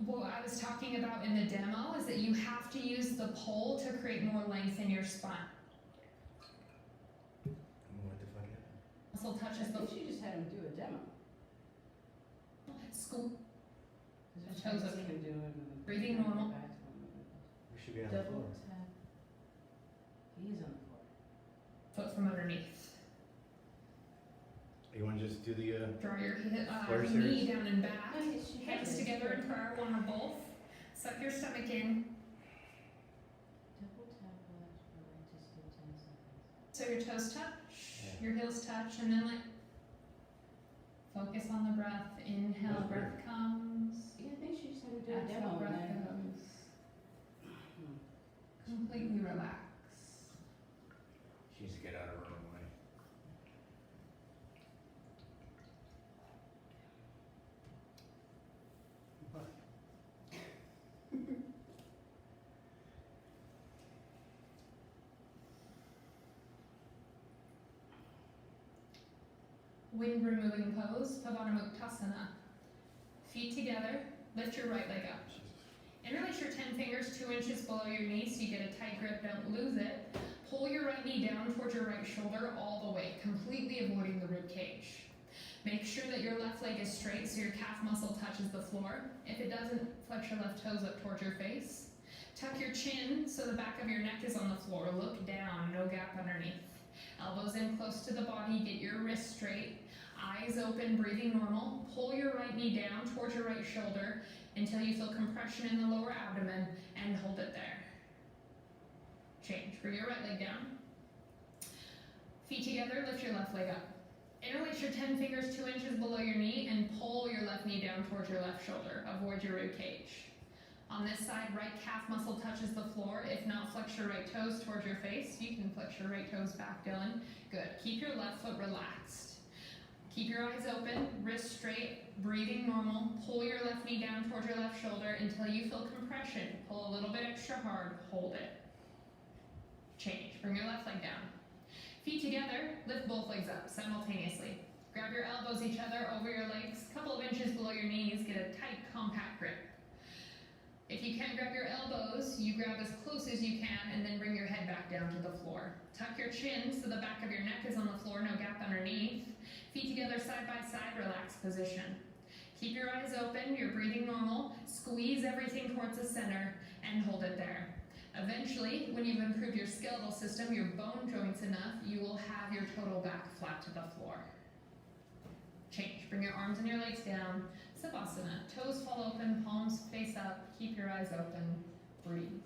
what I was talking about in the demo, is that you have to use the pole to create more length in your spine. What the fuck happened? Muscle touches the I think she just had him do a demo. scoop. Because The toes I up. see him do it. Breathing normal. We should be on the Double floor. tap. He's on the floor. Foot from underneath. You want to just do the, Draw your Floor knee series? down and back. No, she Hands has it. together in prayer, one or both. Suck your stomach in. Double tap left or right, just give 10 seconds. So your toes touch, Yeah. your heels touch, and then focus on the breath. Inhale, That's breath weird. comes. Yeah, I think she just had him do a Exhale, demo breath and then. goes. Completely relax. she needs to get out of her own way. Wind removing pose, Pavanamuktasana. Feet together, lift your right leg up. Interlace your 10 fingers 2 inches below your knee so you get a tight grip, don't lose it. Pull your right knee down towards your right shoulder all the way, completely avoiding the rib cage. Make sure that your left leg is straight so your calf muscle touches the floor. If it doesn't, flex your left toes up towards your face. Tuck your chin so the back of your neck is on the floor. Look down, no gap underneath. Elbows in close to the body, get your wrists straight. Eyes open, breathing normal. Pull your right knee down towards your right shoulder until you feel compression in the lower abdomen and hold it there. Change. Bring your right leg down. Feet together, lift your left leg up. Interlace your 10 fingers 2 inches below your knee and pull your left knee down towards your left shoulder. Avoid your rib cage. On this side, right calf muscle touches the floor. If not, flex your right toes towards your face. You can flex your right toes back, Dylan. Good. Keep your left foot relaxed. Keep your eyes open, wrists straight, breathing normal. Pull your left knee down towards your left shoulder until you feel compression. Pull a little bit extra hard, hold it. Change. Bring your left leg down. Feet together, lift both legs up simultaneously. Grab your elbows each other over your legs, couple of inches below your knees, get a tight, compact grip. If you can't grab your elbows, you grab as close as you can and then bring your head back down to the floor. Tuck your chin so the back of your neck is on the floor, no gap underneath. Feet together side by side, relaxed position. Keep your eyes open, you're breathing normal. Squeeze everything towards the center and hold it there. Eventually, when you've improved your skeletal system, your bone joints enough, you will have your total back flat to the floor. Change. Bring your arms and your legs down. Savasana. Toes fall open, palms face up. Keep your eyes open. Breathe.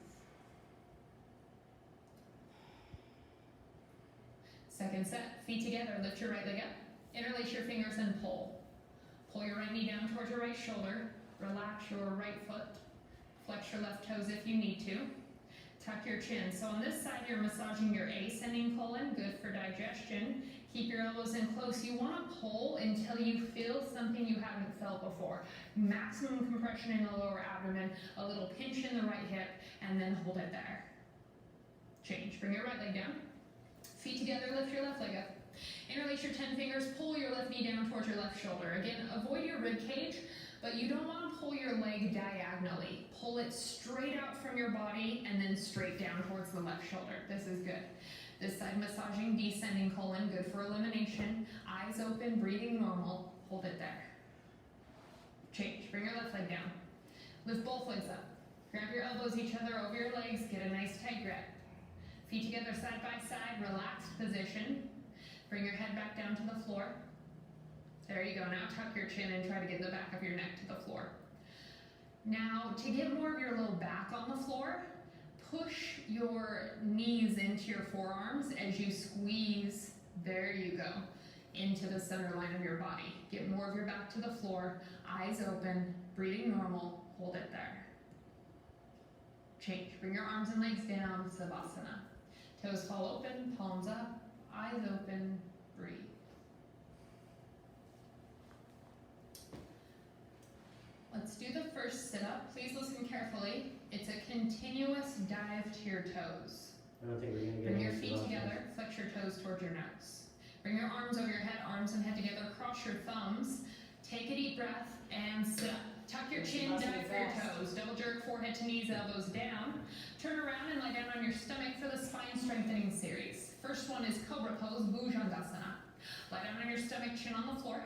Second set. Feet together. Lift your right leg up. Interlace your fingers and pull. Pull your right knee down towards your right shoulder. Relax your right foot. Flex your left toes if you need to. Tuck your chin. So on this side, you're massaging your ascending colon, good for digestion. Keep your elbows in close. You want to pull until you feel something you haven't felt before. Maximum compression in the lower abdomen, a little pinch in the right hip, and then hold it there. Change. Bring your right leg down. Feet together, lift your left leg up. Interlace your 10 fingers, pull your left knee down towards your left shoulder. Again, avoid your rib cage, but you don't want to pull your leg diagonally. Pull it straight out from your body and then straight down towards the left shoulder. This is good. This side massaging descending colon, good for elimination. Eyes open, breathing normal. Hold it there. Change. Bring your left leg down. Lift both legs up. Grab your elbows each other over your legs. Get a nice tight grip. Feet together side by side, relaxed position. Bring your head back down to the floor. There you go. Now tuck your chin and try to get the back of your neck to the floor. Now, to get more of your low back on the floor, push your knees into your forearms as you squeeze, there you go, into the center line of your body. Get more of your back to the floor, eyes open, breathing normal, hold it there. Change. Bring your arms and legs down, Savasana. Toes fall open, palms up, eyes open, breathe. Let's do the first sit-up. Please listen carefully. It's a continuous dive to your toes. I don't think we're gonna get Bring your any feet Savasana. together, flex your toes towards your nose. Bring your arms over your head, arms and head together, cross your thumbs. Take a deep breath and sit up. Tuck your chin, dive for your toes. Double jerk, forehead to knees, elbows down. Turn around and lie down on your stomach for the spine strengthening series. First one is Cobra Pose, Bhujangasana. Lie down on your stomach, chin on the floor.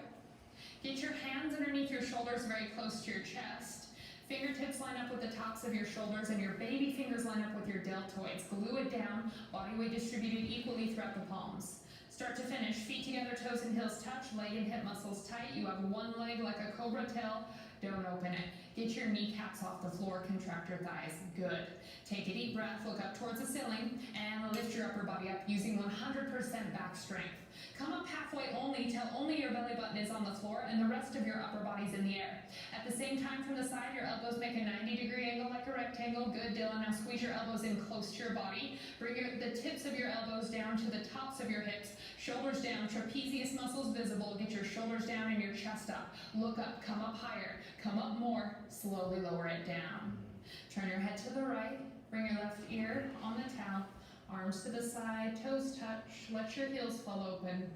Get your hands underneath your shoulders, very close to your chest. Fingertips line up with the tops of your shoulders and your baby fingers line up with your deltoids. Glue it down, body weight distributed equally throughout the palms. Start to finish, feet together, toes and heels touch, leg and hip muscles tight. You have one leg like a cobra tail, don't open it. Get your kneecaps off the floor, contract your thighs, good. Take a deep breath, look up towards the ceiling, and lift your upper body up using 100% back strength. Come up halfway only till only your belly button is on the floor and the rest of your upper body's in the air. At the same time from the side, your elbows make a 90-degree angle like a rectangle. Good, Dylan. Now squeeze your elbows in close to your body. Bring the tips of your elbows down to the tops of your hips. Shoulders down, trapezius muscles visible. Get your shoulders down and your chest up. Look up, come up higher, come up more. Slowly lower it down. Turn your head to the right. Bring your left ear on the towel. Arms to the side, toes touch, let your heels fall open,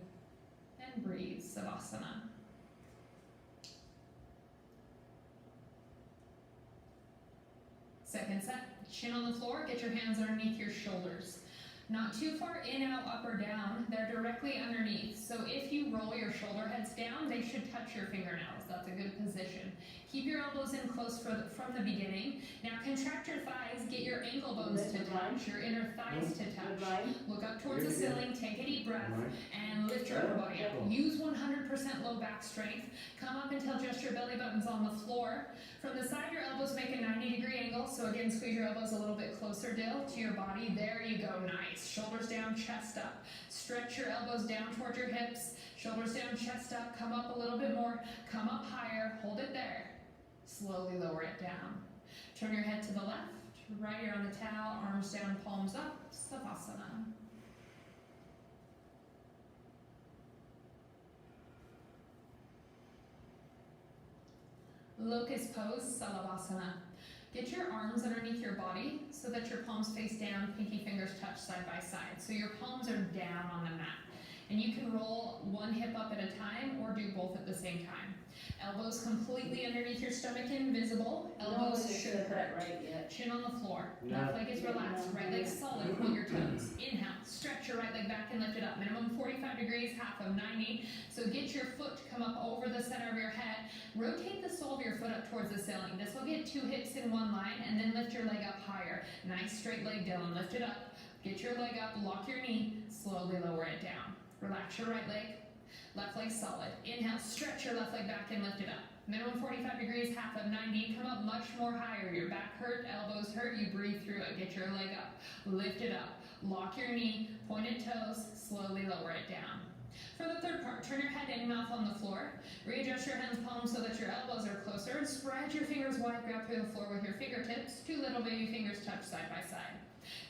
and breathe, Savasana. Second set, chin on the floor, get your hands underneath your shoulders. Not too far in, out, up, or down, they're directly underneath. So if you roll your shoulder heads down, they should touch your fingernails. That's a good position. Keep your elbows in close from the beginning. Now contract your thighs, get your ankle bones to touch, your inner thighs to touch. Look up towards the ceiling, take a deep breath, and lift your upper body up. Use 100% low back strength. Come up until just your belly button's on the floor. From the side, your elbows make a 90-degree angle, so again, squeeze your elbows a little bit closer, Dill, to your body. There you go, nice. Shoulders down, chest up. Stretch your elbows down towards your hips. Shoulders down, chest up. Come up a little bit more. Come up higher. Hold it there. Slowly lower it down. Turn your head to the left, right ear on the towel, arms down, palms up, Savasana. Locust pose, Salavasana. Get your arms underneath your body so that your palms face down, pinky fingers touch side by side. So your palms are down on the mat. And you can roll one hip up at a time or do both at the same time. Elbows completely underneath your stomach, invisible. Elbows should hurt. Right yet. Chin on the floor. No. Left leg is relaxed. Right leg solid. Point your toes. Inhale. Stretch your right leg back and lift it up. Minimum 45 degrees, half of 90. So get your foot to come up over the center of your head. Rotate the sole of your foot up towards the ceiling. This will get 2 hips in one line, and then lift your leg up higher. Nice straight leg, Dylan. Lift it up. Get your leg up. Lock your knee. Slowly lower it down. Relax your right leg. Left leg solid. Inhale, stretch your left leg back and lift it up. Minimum 45 degrees, half of 90. Come up much more higher. Your back hurt, elbows hurt. You breathe through it. Get your leg up. Lift it up. Lock your knee. Pointed toes. Slowly lower it down. For the third part, turn your head and mouth on the floor. Readjust your hands palms so that your elbows are closer. And spread your fingers wide. Grab through the floor with your fingertips. 2 little baby fingers touch side by side.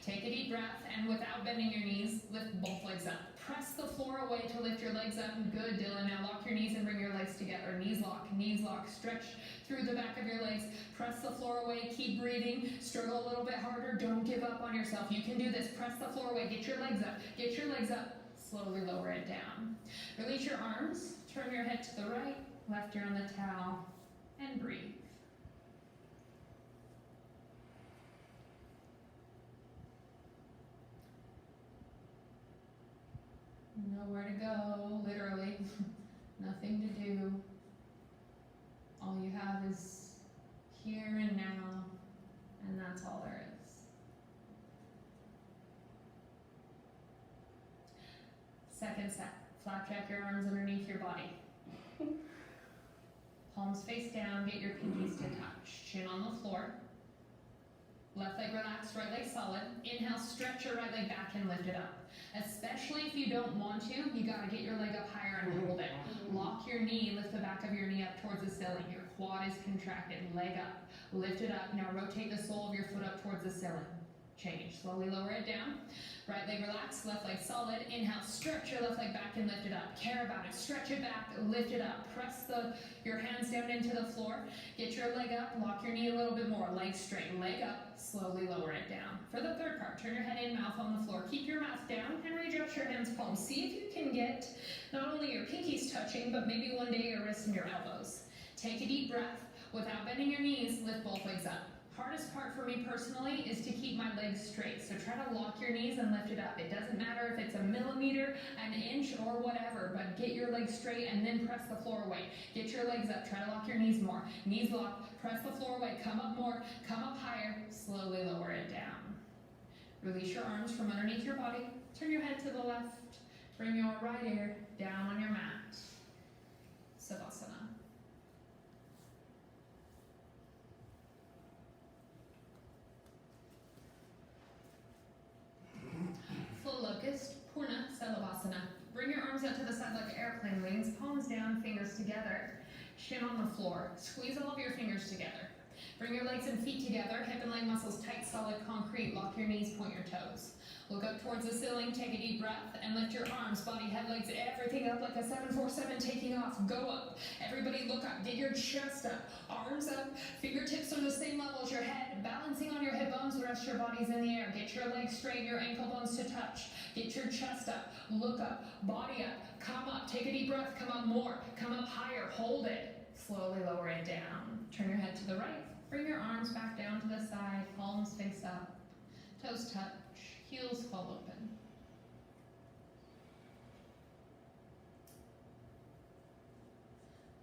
Take a deep breath, and without bending your knees, lift both legs up. Press the floor away to lift your legs up. Good, Dylan. Now lock your knees and bring your legs together. Knees lock. Stretch through the back of your legs. Press the floor away. Keep breathing. Struggle a little bit harder. Don't give up on yourself. You can do this. Press the floor away. Get your legs up. Get your legs up. Slowly lower it down. Release your arms. Turn your head to the right. Left ear on the towel. And breathe. Nowhere to go, literally. Nothing to do. All you have is here and now, and that's all there is. Second set, flapjack your arms underneath your body. Palms face down, get your pinkies to touch. Chin on the floor. Left leg relaxed, right leg solid. Inhale, stretch your right leg back and lift it up. Especially if you don't want to, you gotta get your leg up higher and hold it. Lock your knee, lift the back of your knee up towards the ceiling. Your quad is contracted, leg up. Lift it up. Now rotate the sole of your foot up towards the ceiling. Change. Slowly lower it down. Right leg relaxed, left leg solid. Inhale, stretch your left leg back and lift it up. Care about it. Stretch it back, lift it up. Press your hands down into the floor. Get your leg up, lock your knee a little bit more. Leg straight, leg up. Slowly lower it down. For the third part, turn your head in, mouth on the floor. Keep your mouth down and readjust your hands, palms. See if you can get not only your pinkies touching, but maybe one day your wrists and your elbows. Take a deep breath. Without bending your knees, lift both legs up. Hardest part for me personally is to keep my legs straight. So try to lock your knees and lift it up. It doesn't matter if it's a millimeter, an inch, or whatever, but get your legs straight and then press the floor away. Get your legs up. Try to lock your knees more. Knees locked. Press the floor away. Come up more. Come up higher. Slowly lower it down. Release your arms from underneath your body. Turn your head to the left. Bring your right ear down on your mat. Savasana. Full locust, Purna Salavasana. Bring your arms out to the side like airplane wings, palms down, fingers together, shin on the floor. Squeeze all of your fingers together. Bring your legs and feet together, hip and leg muscles tight, solid concrete. Lock your knees, point your toes. Look up towards the ceiling, take a deep breath, and lift your arms, body, head, legs, everything up like a 747 taking off. Go up. Everybody look up. Get your chest up. Arms up. Fingertips are the same level as your head. Balancing on your hip bones, the rest of your body's in the air. Get your legs straight, your ankle bones to touch. Get your chest up. Look up. Body up. Come up. Take a deep breath. Come up more. Come up higher. Hold it. Slowly lower it down. Turn your head to the right. Bring your arms back down to the side. Palms face up. Toes touch. Heels fall open.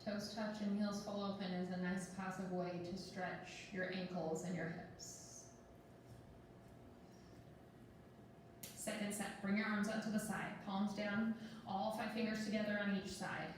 Toes touch and heels fall open is a nice passive way to stretch your ankles and your hips. Second set, bring your arms out to the side, palms down, all 5 fingers together on each side.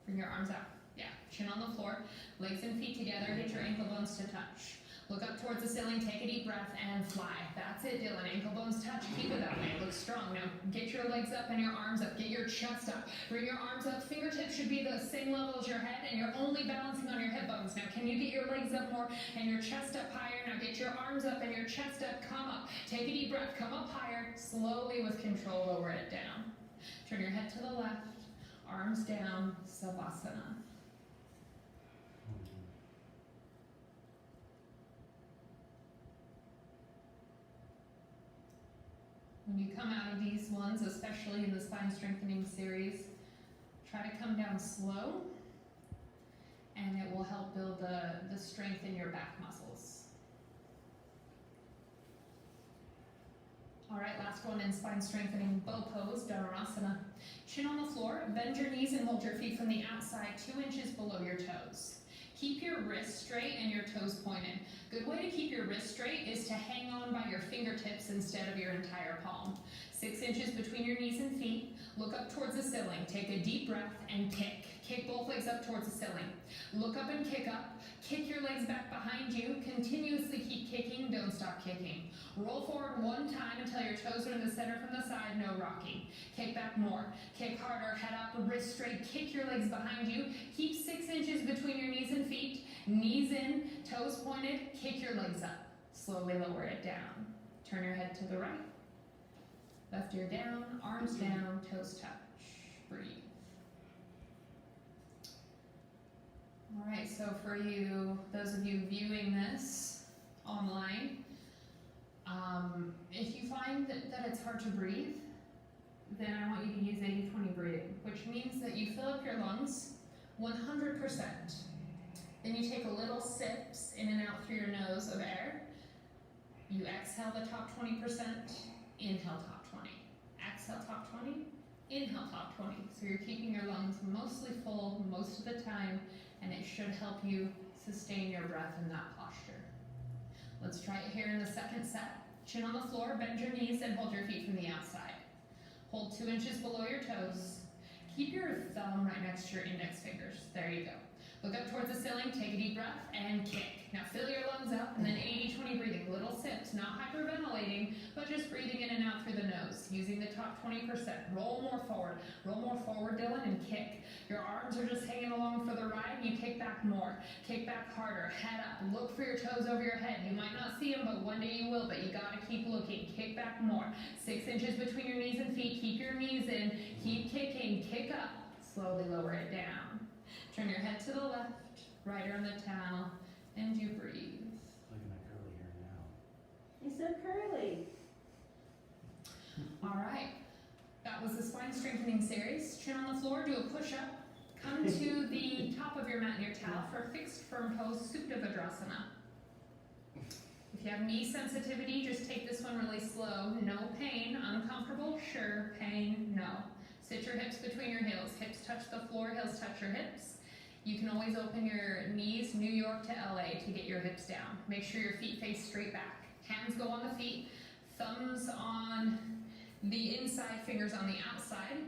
Bring your arms out, chin on the floor, legs and feet together, hit your ankle bones to touch. Look up towards the ceiling, take a deep breath, and fly. That's it, Dylan. Ankle bones touch. Keep it that way. Look strong. Now get your legs up and your arms up. Get your chest up. Bring your arms up. Fingertips should be the same level as your head, and you're only balancing on your hip bones. Now can you get your legs up more and your chest up higher? Now get your arms up and your chest up. Come up. Take a deep breath. Come up higher. Slowly with control, lower it down. Turn your head to the left. Arms down. Savasana. When you come out of these ones, especially in the spine strengthening series, try to come down slow, and it will help build the strength in your back muscles. All right, last one in spine strengthening, bow pose, Dhanurasana. Chin on the floor, bend your knees and hold your feet from the outside 2 inches below your toes. Keep your wrists straight and your toes pointed. Good way to keep your wrists straight is to hang on by your fingertips instead of your entire palm. 6 inches between your knees and feet. Look up towards the ceiling. Take a deep breath and kick. Kick both legs up towards the ceiling. Look up and kick up. Kick your legs back behind you. Continuously keep kicking. Don't stop kicking. Roll forward 1 time until your toes are in the center from the side. No rocking. Kick back more. Kick harder. Head up. Wrist straight. Kick your legs behind you. Keep 6 inches between your knees and feet. Knees in. Toes pointed. Kick your legs up. Slowly lower it down. Turn your head to the right. Left ear down. Arms down. Toes touch. Breathe. All right, so for you, those of you viewing this online, if you find that it's hard to breathe, then I want you to use 80-20 breathing, which means that you fill up your lungs 100%. Then you take a little sips in and out through your nose of air. You exhale the top 20%, inhale top 20. Exhale top 20, inhale top 20. So you're keeping your lungs mostly full most of the time, and it should help you sustain your breath in that posture. Let's try it here in the second set. Chin on the floor, bend your knees and hold your feet from the outside. Hold 2 inches below your toes. Keep your thumb right next to your index fingers. There you go. Look up towards the ceiling, take a deep breath, and kick. Now fill your lungs up, and then 80-20 breathing. Little sips, not hyperventilating, but just breathing in and out through the nose, using the top 20%. Roll more forward, Dylan, and kick. Your arms are just hanging along for the ride. You kick back more. Kick back harder. Head up. Look for your toes over your head. You might not see them, but one day you will, but you gotta keep looking. Kick back more. 6 inches between your knees and feet. Keep your knees in. Keep kicking. Kick up. Slowly lower it down. Turn your head to the left, right arm the towel, and you breathe. Look at my curly hair now. He's so curly. All right, that was the spine strengthening series. Chin on the floor, do a push-up. Come to the top of your mat in your towel for a fixed firm pose, Supta Vajrasana. If you have knee sensitivity, just take this one really slow. No pain. Uncomfortable? Sure. Pain? No. Sit your hips between your heels. Hips touch the floor, heels touch your hips. You can always open your knees, New York to LA, to get your hips down. Make sure your feet face straight back. Hands go on the feet, thumbs on the inside, fingers on the outside.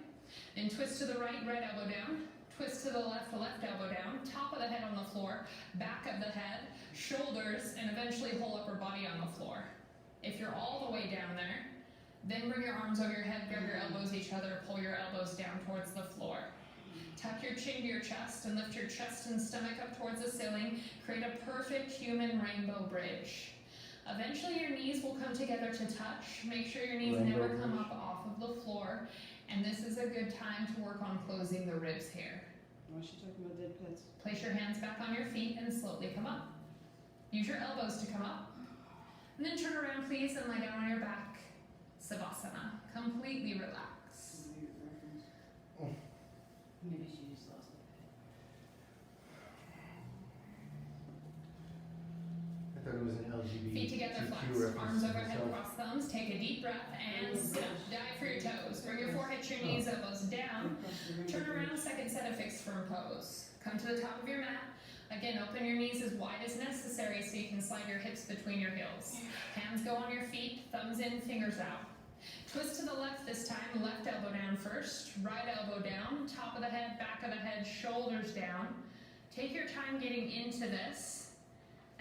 Then twist to the right, right elbow down. Twist to the left elbow down. Top of the head on the floor, back of the head, shoulders, and eventually whole upper body on the floor. If you're all the way down there, then bring your arms over your head, grab your elbows each other, pull your elbows down towards the floor. Tuck your chin to your chest and lift your chest and stomach up towards the ceiling. Create a perfect human rainbow bridge. Eventually your knees will come together to touch. Make sure your knees never come up off of the floor. And this is a good time to work on closing the ribs here. Why is she talking about dead pets? Place your hands back on your feet and slowly come up. Use your elbows to come up. And then turn around please and lie down on your back. Savasana. Completely relax. Maybe she just lost the pet. I thought it was an LGBTQ Feet together flex. reference Arms to overhead, myself. cross thumbs. Take a deep breath and sit up. Dive for your toes. Bring your forehead to your knees, elbows down. Turn around, second set of fixed firm pose. Come to the top of your mat. Again, open your knees as wide as necessary so you can slide your hips between your heels. Hands go on your feet, thumbs in, fingers out. Twist to the left this time, left elbow down first, right elbow down, top of the head, back of the head, shoulders down. Take your time getting into this,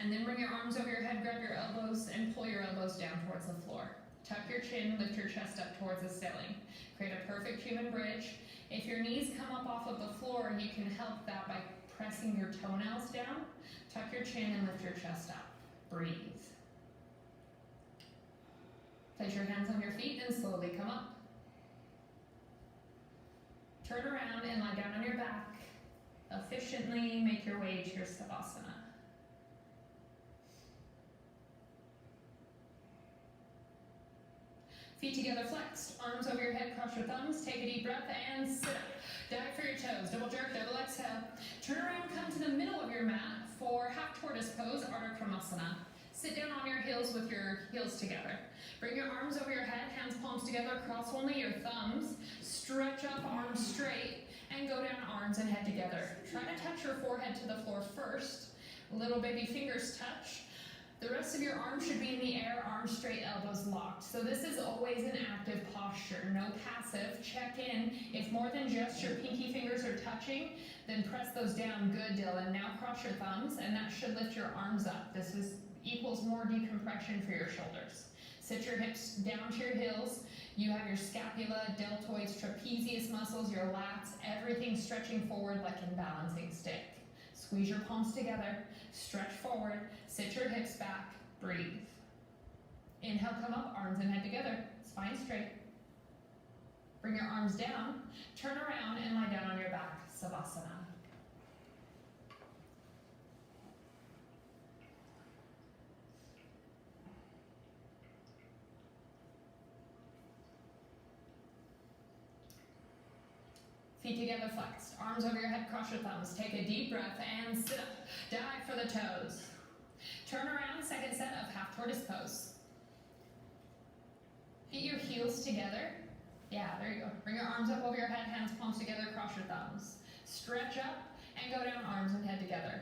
And then bring your arms over your head, grab your elbows, and pull your elbows down towards the floor. Tuck your chin, lift your chest up towards the ceiling. Create a perfect human bridge. If your knees come up off of the floor, you can help that by pressing your toenails down. Tuck your chin and lift your chest up. Breathe. Place your hands on your feet and slowly come up. Turn around and lie down on your back. Efficiently make your way to your Savasana. Feet together flexed, arms over your head, cross your thumbs, take a deep breath and sit up. Dive for your toes, double jerk, double exhale. Turn around, come to the middle of your mat for half tortoise pose, Ardha Kramasana. Sit down on your heels with your heels together. Bring your arms over your head, hands palms together, cross only your thumbs. Stretch up, arms straight, and go down, arms and head together. Try to touch your forehead to the floor first. Little baby fingers touch. The rest of your arms should be in the air, arms straight, elbows locked. So this is always an active posture, no passive. Check in. If more than just your pinky fingers are touching, then press those down. Good, Dylan. Now cross your thumbs, and that should lift your arms up. This equals more decompression for your shoulders. Sit your hips down to your heels. You have your scapula, deltoids, trapezius muscles, your lats, everything stretching forward like in balancing stick. Squeeze your palms together, stretch forward, sit your hips back, breathe. Inhale, come up, arms and head together, spine straight. Bring your arms down, turn around and lie down on your back, Savasana. Feet together flexed, arms over your head, cross your thumbs. Take a deep breath and sit up. Dive for the toes. Turn around, second set of half tortoise pose. Get your heels together. Yeah, there you go. Bring your arms up over your head, hands palms together, cross your thumbs. Stretch up and go down, arms and head together.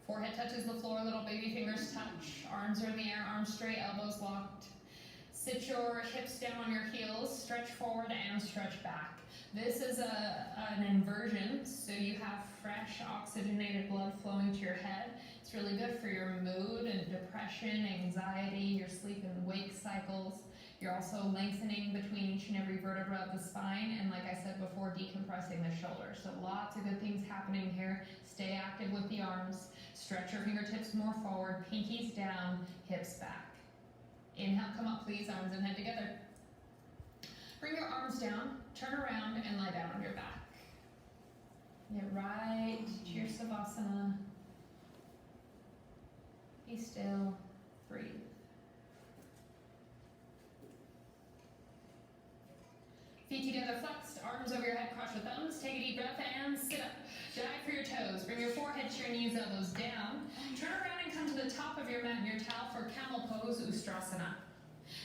Forehead touches the floor, little baby fingers touch. Arms are in the air, arms straight, elbows locked. Sit your hips down on your heels, stretch forward and stretch back. This is an inversion, so you have fresh oxygenated blood flowing to your head. It's really good for your mood and depression, anxiety, your sleep and wake cycles. You're also lengthening between each and every vertebra of the spine, and like I said before, decompressing the shoulders. So lots of good things happening here. Stay active with the arms. Stretch your fingertips more forward, pinkies down, hips back. Inhale, come up please, arms and head together. Bring your arms down, turn around and lie down on your back. Get right to your Savasana. Be still, breathe. Feet together flexed, arms over your head, cross your thumbs. Take a deep breath and sit up. Dive for your toes. Bring your forehead to your knees, elbows down. Turn around and come to the top of your mat in your towel for camel pose, Ustrasana.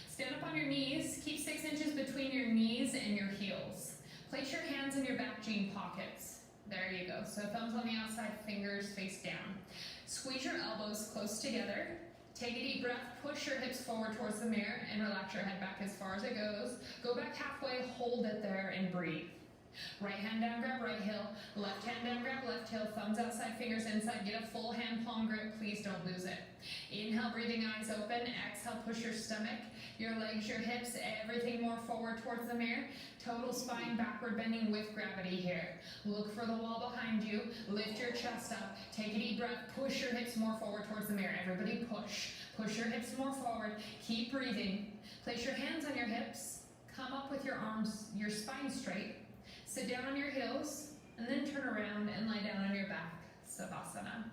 Stand up on your knees, keep 6 inches between your knees and your heels. Place your hands in your back jean pockets. There you go. So thumbs on the outside, fingers face down. Squeeze your elbows close together. Take a deep breath, push your hips forward towards the mirror and relax your head back as far as it goes. Go back halfway, hold it there and breathe. Right hand down, grab right heel. Left hand down, grab left heel. Thumbs outside, fingers inside. Get a full hand palm grip. Please don't lose it. Inhale, breathing eyes open. Exhale, push your stomach, your legs, your hips, everything more forward towards the mirror. Total spine backward bending with gravity here. Look for the wall behind you. Lift your chest up. Take a deep breath. Push your hips more forward towards the mirror. Everybody push. Push your hips more forward. Keep breathing. Place your hands on your hips. Come up with your arms, your spine straight. Sit down on your heels, and then turn around and lie down on your back, Savasana.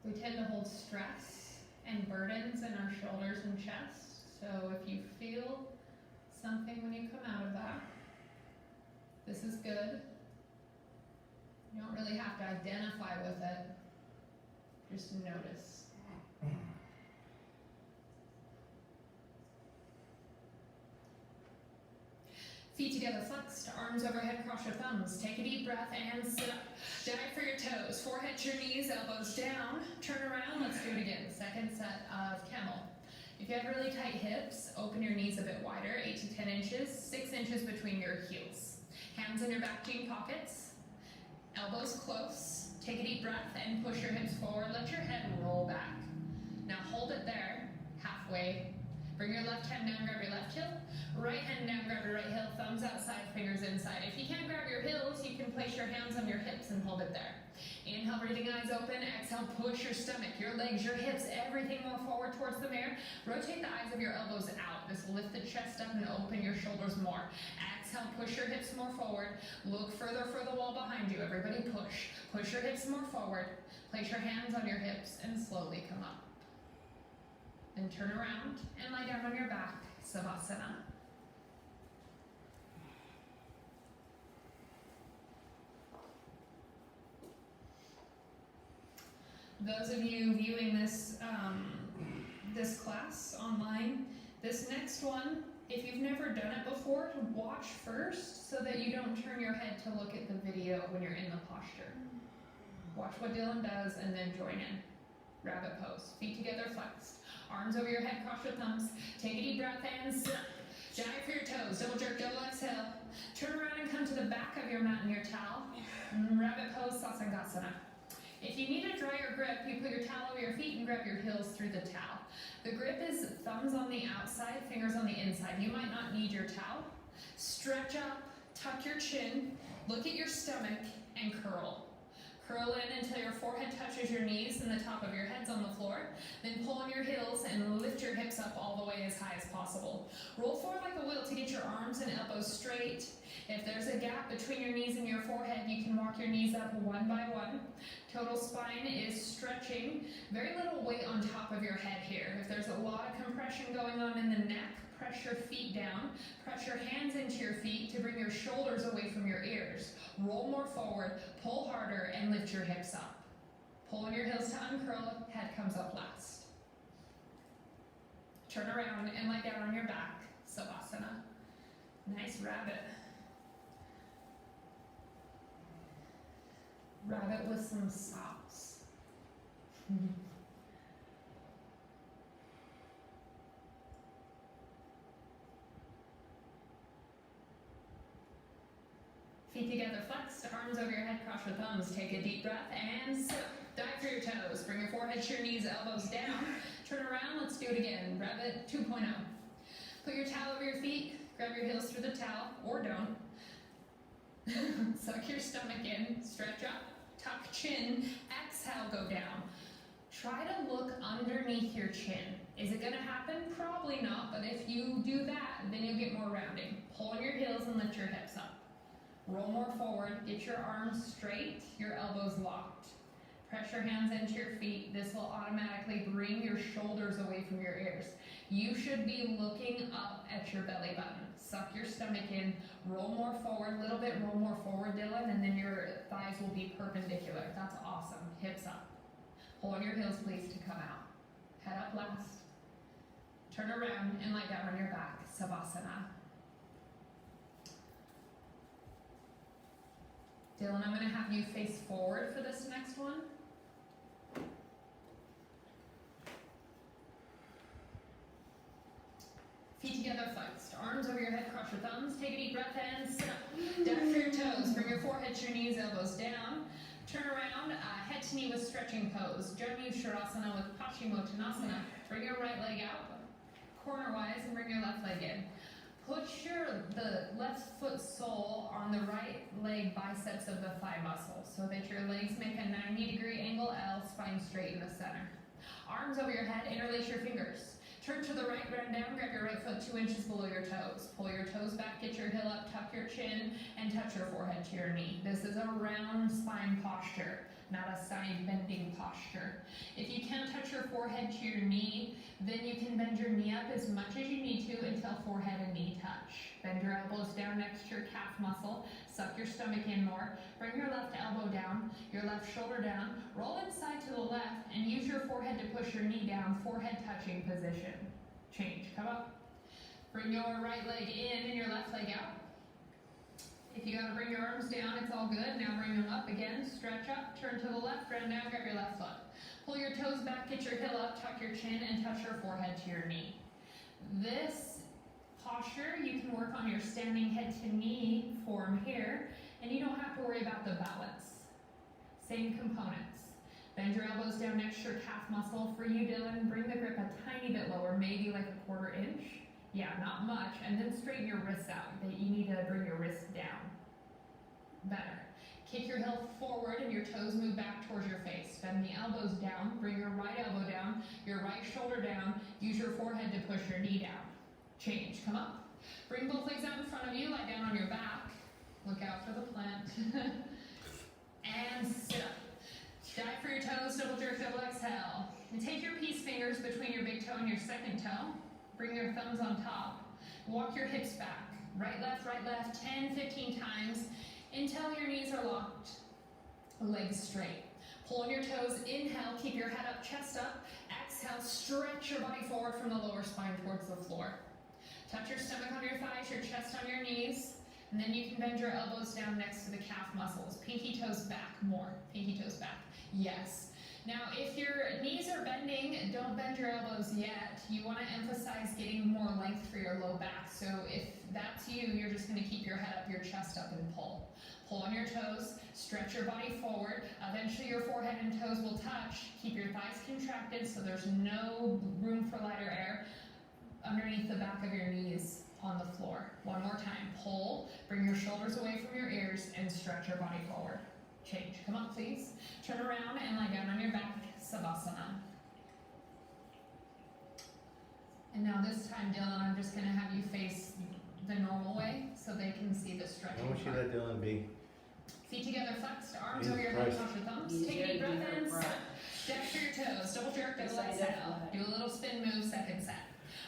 We tend to hold stress and burdens in our shoulders and chest, so if you feel something when you come out of that, this is good. You don't really have to identify with it, just notice. Feet together flexed, arms overhead, cross your thumbs. Take a deep breath and sit up. Dive for your toes, forehead to your knees, elbows down. Turn around, let's do it again. Second set of camel. If you have really tight hips, open your knees a bit wider, 8 to 10 inches, 6 inches between your heels. Hands in your back jean pockets, elbows close. Take a deep breath and push your hips forward. Let your head roll back. Now hold it there, halfway. Bring your left hand down, grab your left heel. Right hand down, grab your right heel. Thumbs outside, fingers inside. If you can't grab your heels, you can place your hands on your hips and hold it there. Inhale, breathing, eyes open. Exhale, push your stomach, your legs, your hips, everything more forward towards the mirror. Rotate the eyes of your elbows out. This will lift the chest up and open your shoulders more. Exhale, push your hips more forward. Look further for the wall behind you. Everybody push. Push your hips more forward. Place your hands on your hips and slowly come up. Then turn around and lie down on your back, Savasana. Those of you viewing this this class online, this next one, if you've never done it before, watch first so that you don't turn your head to look at the video when you're in the posture. Watch what Dylan does and then join in. Rabbit pose. Feet together, flexed. Arms over your head, cross your thumbs. Take a deep breath and sit up. Dive for your toes. Double jerk, double exhale. Turn around and come to the back of your mat and your towel. Rabbit pose, Sasangasana. If you need a drier grip, you put your towel over your feet and grab your heels through the towel. The grip is thumbs on the outside, fingers on the inside. You might not need your towel. Stretch up, tuck your chin, look at your stomach, and curl. Curl in until your forehead touches your knees and the top of your head's on the floor. Then pull on your heels and lift your hips up all the way as high as possible. Roll forward like a wheel to get your arms and elbows straight. If there's a gap between your knees and your forehead, you can walk your knees up one by one. Total spine is stretching. Very little weight on top of your head here. If there's a lot of compression going on in the neck, press your feet down. Press your hands into your feet to bring your shoulders away from your ears. Roll more forward, pull harder, and lift your hips up. Pull on your heels to uncurl, head comes up last. Turn around and lie down on your back, Savasana. Nice rabbit. Rabbit with some socks. Feet together, flexed, arms over your head, cross your thumbs. Take a deep breath and sit. Dive for your toes. Bring your forehead to your knees, elbows down. Turn around, let's do it again. Rabbit 2.0. Put your towel over your feet, grab your heels through the towel, or don't. Suck your stomach in, stretch up, tuck chin, exhale, go down. Try to look underneath your chin. Is it gonna happen? Probably not, but if you do that, then you'll get more rounding. Pull on your heels and lift your hips up. Roll more forward, get your arms straight, your elbows locked. Press your hands into your feet. This will automatically bring your shoulders away from your ears. You should be looking up at your belly button. Suck your stomach in, roll more forward, a little bit, roll more forward, Dylan, and then your thighs will be perpendicular. That's awesome. Hips up. Pull on your heels, please, to come out. Head up last. Turn around and lie down on your back, Savasana. Dylan, I'm going to have you face forward for this next one. Feet together, flexed. Arms over your head, cross your thumbs. Take a deep breath and sit up. Dive for your toes. Bring your forehead to your knees, elbows down. Turn around, head to knee with stretching pose. Janu Sharasana with Paschimottanasana. Bring your right leg out, cornerwise, and bring your left leg in. Put the left foot sole on the right leg biceps of the thigh muscle so that your legs make a 90-degree angle L, spine straight in the center. Arms over your head, interlace your fingers. Turn to the right, round down, grab your right foot 2 inches below your toes. Pull your toes back, get your heel up, tuck your chin, and touch your forehead to your knee. This is a round spine posture, not a side bending posture. If you can't touch your forehead to your knee, then you can bend your knee up as much as you need to until forehead and knee touch. Bend your elbows down next to your calf muscle. Suck your stomach in more. Bring your left elbow down, your left shoulder down. Roll inside to the left and use your forehead to push your knee down, forehead touching position. Change, come up. Bring your right leg in and your left leg out. If you gotta bring your arms down, it's all good. Now bring them up again, stretch up, turn to the left, round down, grab your left foot. Pull your toes back, get your heel up, tuck your chin, and touch your forehead to your knee. This posture, you can work on your standing head to knee form here, and you don't have to worry about the balance. Same components. Bend your elbows down next to your calf muscle. For you, Dylan, bring the grip a tiny bit lower, maybe like a 1/4 inch. Yeah, not much. And then straighten your wrists out. You need to bring your wrists down. Better. Kick your heel forward and your toes move back towards your face. Bend the elbows down. Bring your right elbow down, your right shoulder down. Use your forehead to push your knee down. Change. Come up. Bring both legs out in front of you. Lie down on your back. Look out for the plant. And sit up. Dive for your toes. Double jerk, double exhale. And take your peace fingers between your big toe and your second toe. Bring your thumbs on top. Walk your hips back. Right, left, 10, 15 times until your knees are locked. Legs straight. Pull on your toes. Inhale, keep your head up, chest up. Exhale, stretch your body forward from the lower spine towards the floor. Touch your stomach on your thighs, your chest on your knees. And then you can bend your elbows down next to the calf muscles. Pinky toes back more. Pinky toes back. Yes. Now, if your knees are bending, don't bend your elbows yet. You want to emphasize getting more length for your low back. So if that's you, you're just going to keep your head up, your chest up, and pull. Pull on your toes, stretch your body forward. Eventually your forehead and toes will touch. Keep your thighs contracted so there's no room for lighter air underneath the back of your knees on the floor. One more time. Pull, bring your shoulders away from your ears, and stretch your body forward. Change. Come up, please. Turn around and lie down on your back, Savasana. And now this time, Dylan, I'm just going to have you face the normal way so they can see the stretching. Why don't you part. let Dylan be? Feet together, flexed, arms Jesus over your head, Christ. cross your thumbs. Easier Take a deep to do breath for in, breath. step for your toes, double jerk, double Side exhale. up. Do a little spin move, second set.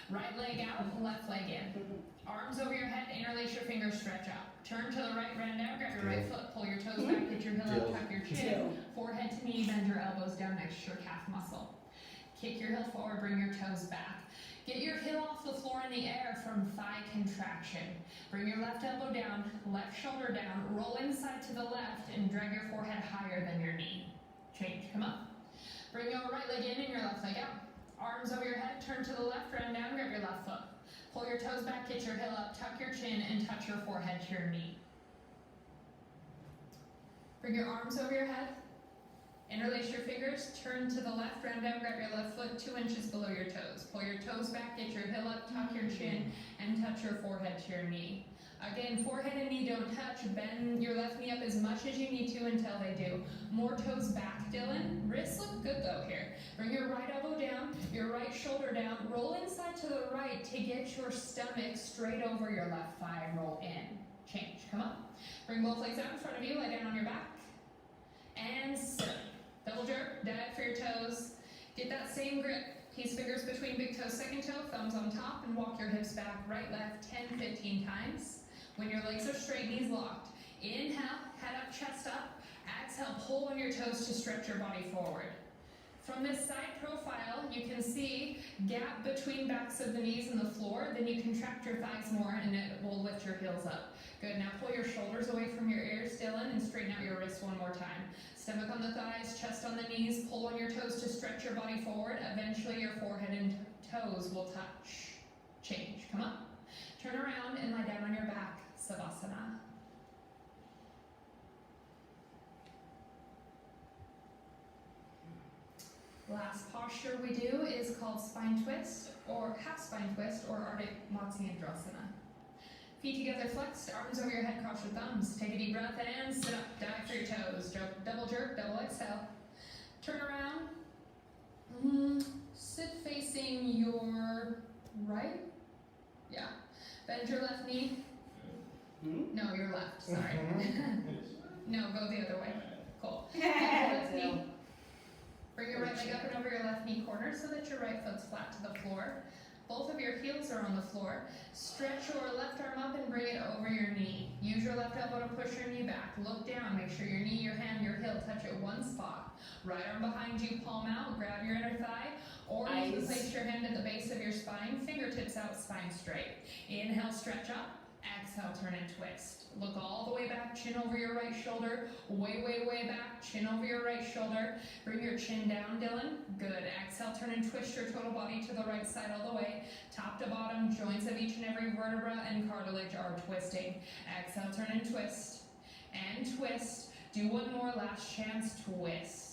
Right leg out, left leg in. Arms over your head, interlace your fingers, stretch out. Turn to the right, round down, grab your right foot, pull your toes back, get your heel up, tuck your chin. Forehead to knee, bend your elbows down next to your calf muscle. Kick your heel forward, bring your toes back. Get your heel off the floor in the air from thigh contraction. Bring your left elbow down, left shoulder down, roll inside to the left, and drag your forehead higher than your knee. Change, come up. Bring your right leg in and your left leg out. Arms over your head, turn to the left, round down, grab your left foot. Pull your toes back, get your heel up, tuck your chin, and touch your forehead to your knee. Bring your arms over your head. Interlace your fingers, turn to the left, round down, grab your left foot 2 inches below your toes. Pull your toes back, get your heel up, tuck your chin, and touch your forehead to your knee. Again, forehead and knee don't touch. Bend your left knee up as much as you need to until they do. More toes back, Dylan. Wrists look good though here. Bring your right elbow down, your right shoulder down. Roll inside to the right to get your stomach straight over your left thigh and roll in. Change, come up. Bring both legs out in front of you, lie down on your back. And sit up. Double jerk, dive for your toes. Get that same grip. Peace fingers between big toe, second toe, thumbs on top, and walk your hips back, right, left, 10, 15 times. When your legs are straight, knees locked. Inhale, head up, chest up. Exhale, pull on your toes to stretch your body forward. From this side profile, you can see gap between backs of the knees and the floor. Then you contract your thighs more and it will lift your heels up. Good, now pull your shoulders away from your ears, Dylan, and straighten out your wrists one more time. Stomach on the thighs, chest on the knees. Pull on your toes to stretch your body forward. Eventually your forehead and toes will touch. Change, come up. Turn around and lie down on your back, Savasana. Last posture we do is called spine twist, or half spine twist, or Arctic Matsyendrasana. Feet together flexed, arms over your head, cross your thumbs. Take a deep breath and sit up, dive for your toes. Double jerk, double exhale. Turn around. Sit facing your right. Yeah. Bend your left knee. No, your left, sorry. No, go the other way. Cool. Bend your left knee. Bring your right leg up and over your left knee corner so that your right foot's flat to the floor. Both of your heels are on the floor. Stretch your left arm up and bring it over your knee. Use your left elbow to push your knee back. Look down. Make sure your knee, your hand, your heel touch at one spot. Right arm behind you, palm out. Grab your inner thigh. Or you can place your hand at the base of your spine. Fingertips out, spine straight. Inhale, stretch up. Exhale, turn and twist. Look all the way back, chin over your right shoulder. Way, way, way back, chin over your right shoulder. Bring your chin down, Dylan. Good. Exhale, turn and twist your total body to the right side all the way. Top to bottom, joints of each and every vertebra and cartilage are twisting. Exhale, turn and twist. And twist. Do one more, last chance, twist.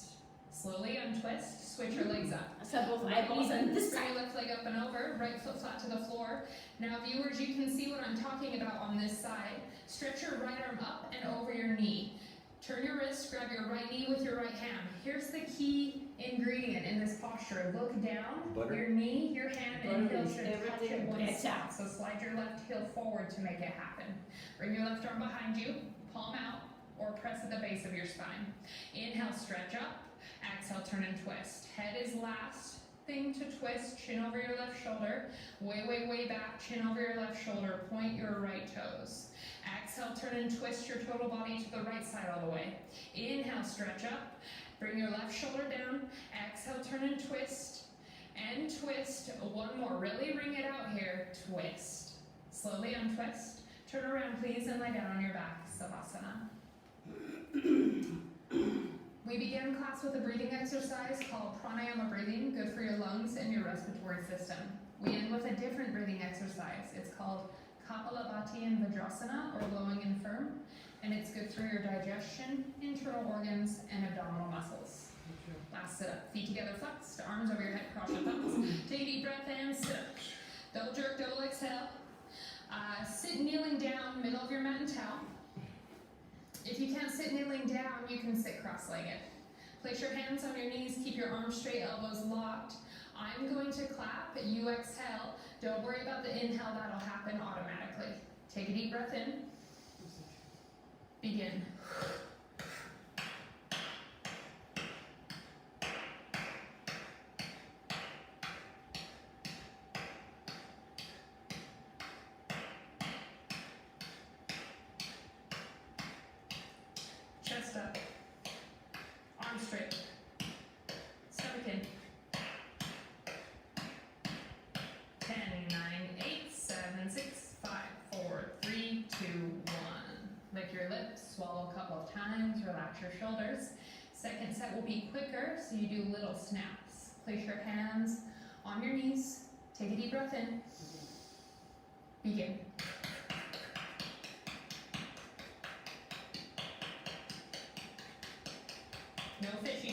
Slowly untwist, switch your legs up. So both eyeballs on this Bring side. your left leg up and over, right foot flat to the floor. Now viewers, you can see what I'm talking about on this side. Stretch your right arm up and over your knee. Turn your wrist, grab your right knee with your right hand. Here's the key ingredient in this posture. Look down, Butter. your knee, your hand, and heel should touch at Everything one gets spot. out. So slide your left heel forward to make it happen. Bring your left arm behind you, palm out, or press at the base of your spine. Inhale, stretch up. Exhale, turn and twist. Head is last thing to twist. Chin over your left shoulder. Way, way, way back. Chin over your left shoulder. Point your right toes. Exhale, turn and twist your total body to the right side all the way. Inhale, stretch up. Bring your left shoulder down. Exhale, turn and twist. And twist. One more. Really ring it out here. Twist. Slowly untwist. Turn around, please, and lie down on your back. Savasana. We begin class with a breathing exercise called pranayama breathing, good for your lungs and your respiratory system. We end with a different breathing exercise. It's called Kapalabhati and Vajrasana, or lowing and firm, and it's good for your digestion, internal organs, and abdominal muscles. Last sit up, feet together flexed, arms over your head, cross your thumbs. Take a deep breath and sit up. Double jerk, double exhale. Sit kneeling down, middle of your mat and towel. If you can't sit kneeling down, you can sit cross-legged. Place your hands on your knees, keep your arms straight, elbows locked. I'm going to clap, you exhale. Don't worry about the inhale, that'll happen automatically. Take a deep breath in. Begin. Chest up, arms straight, stomach in. 10, 9, 8, 7, 6, 5, 4, 3, 2, 1. Lick your lips, swallow a couple of times, relax your shoulders. Second set will be quicker, so you do little snaps. Place your hands on your knees, take a deep breath in, begin. No fishy.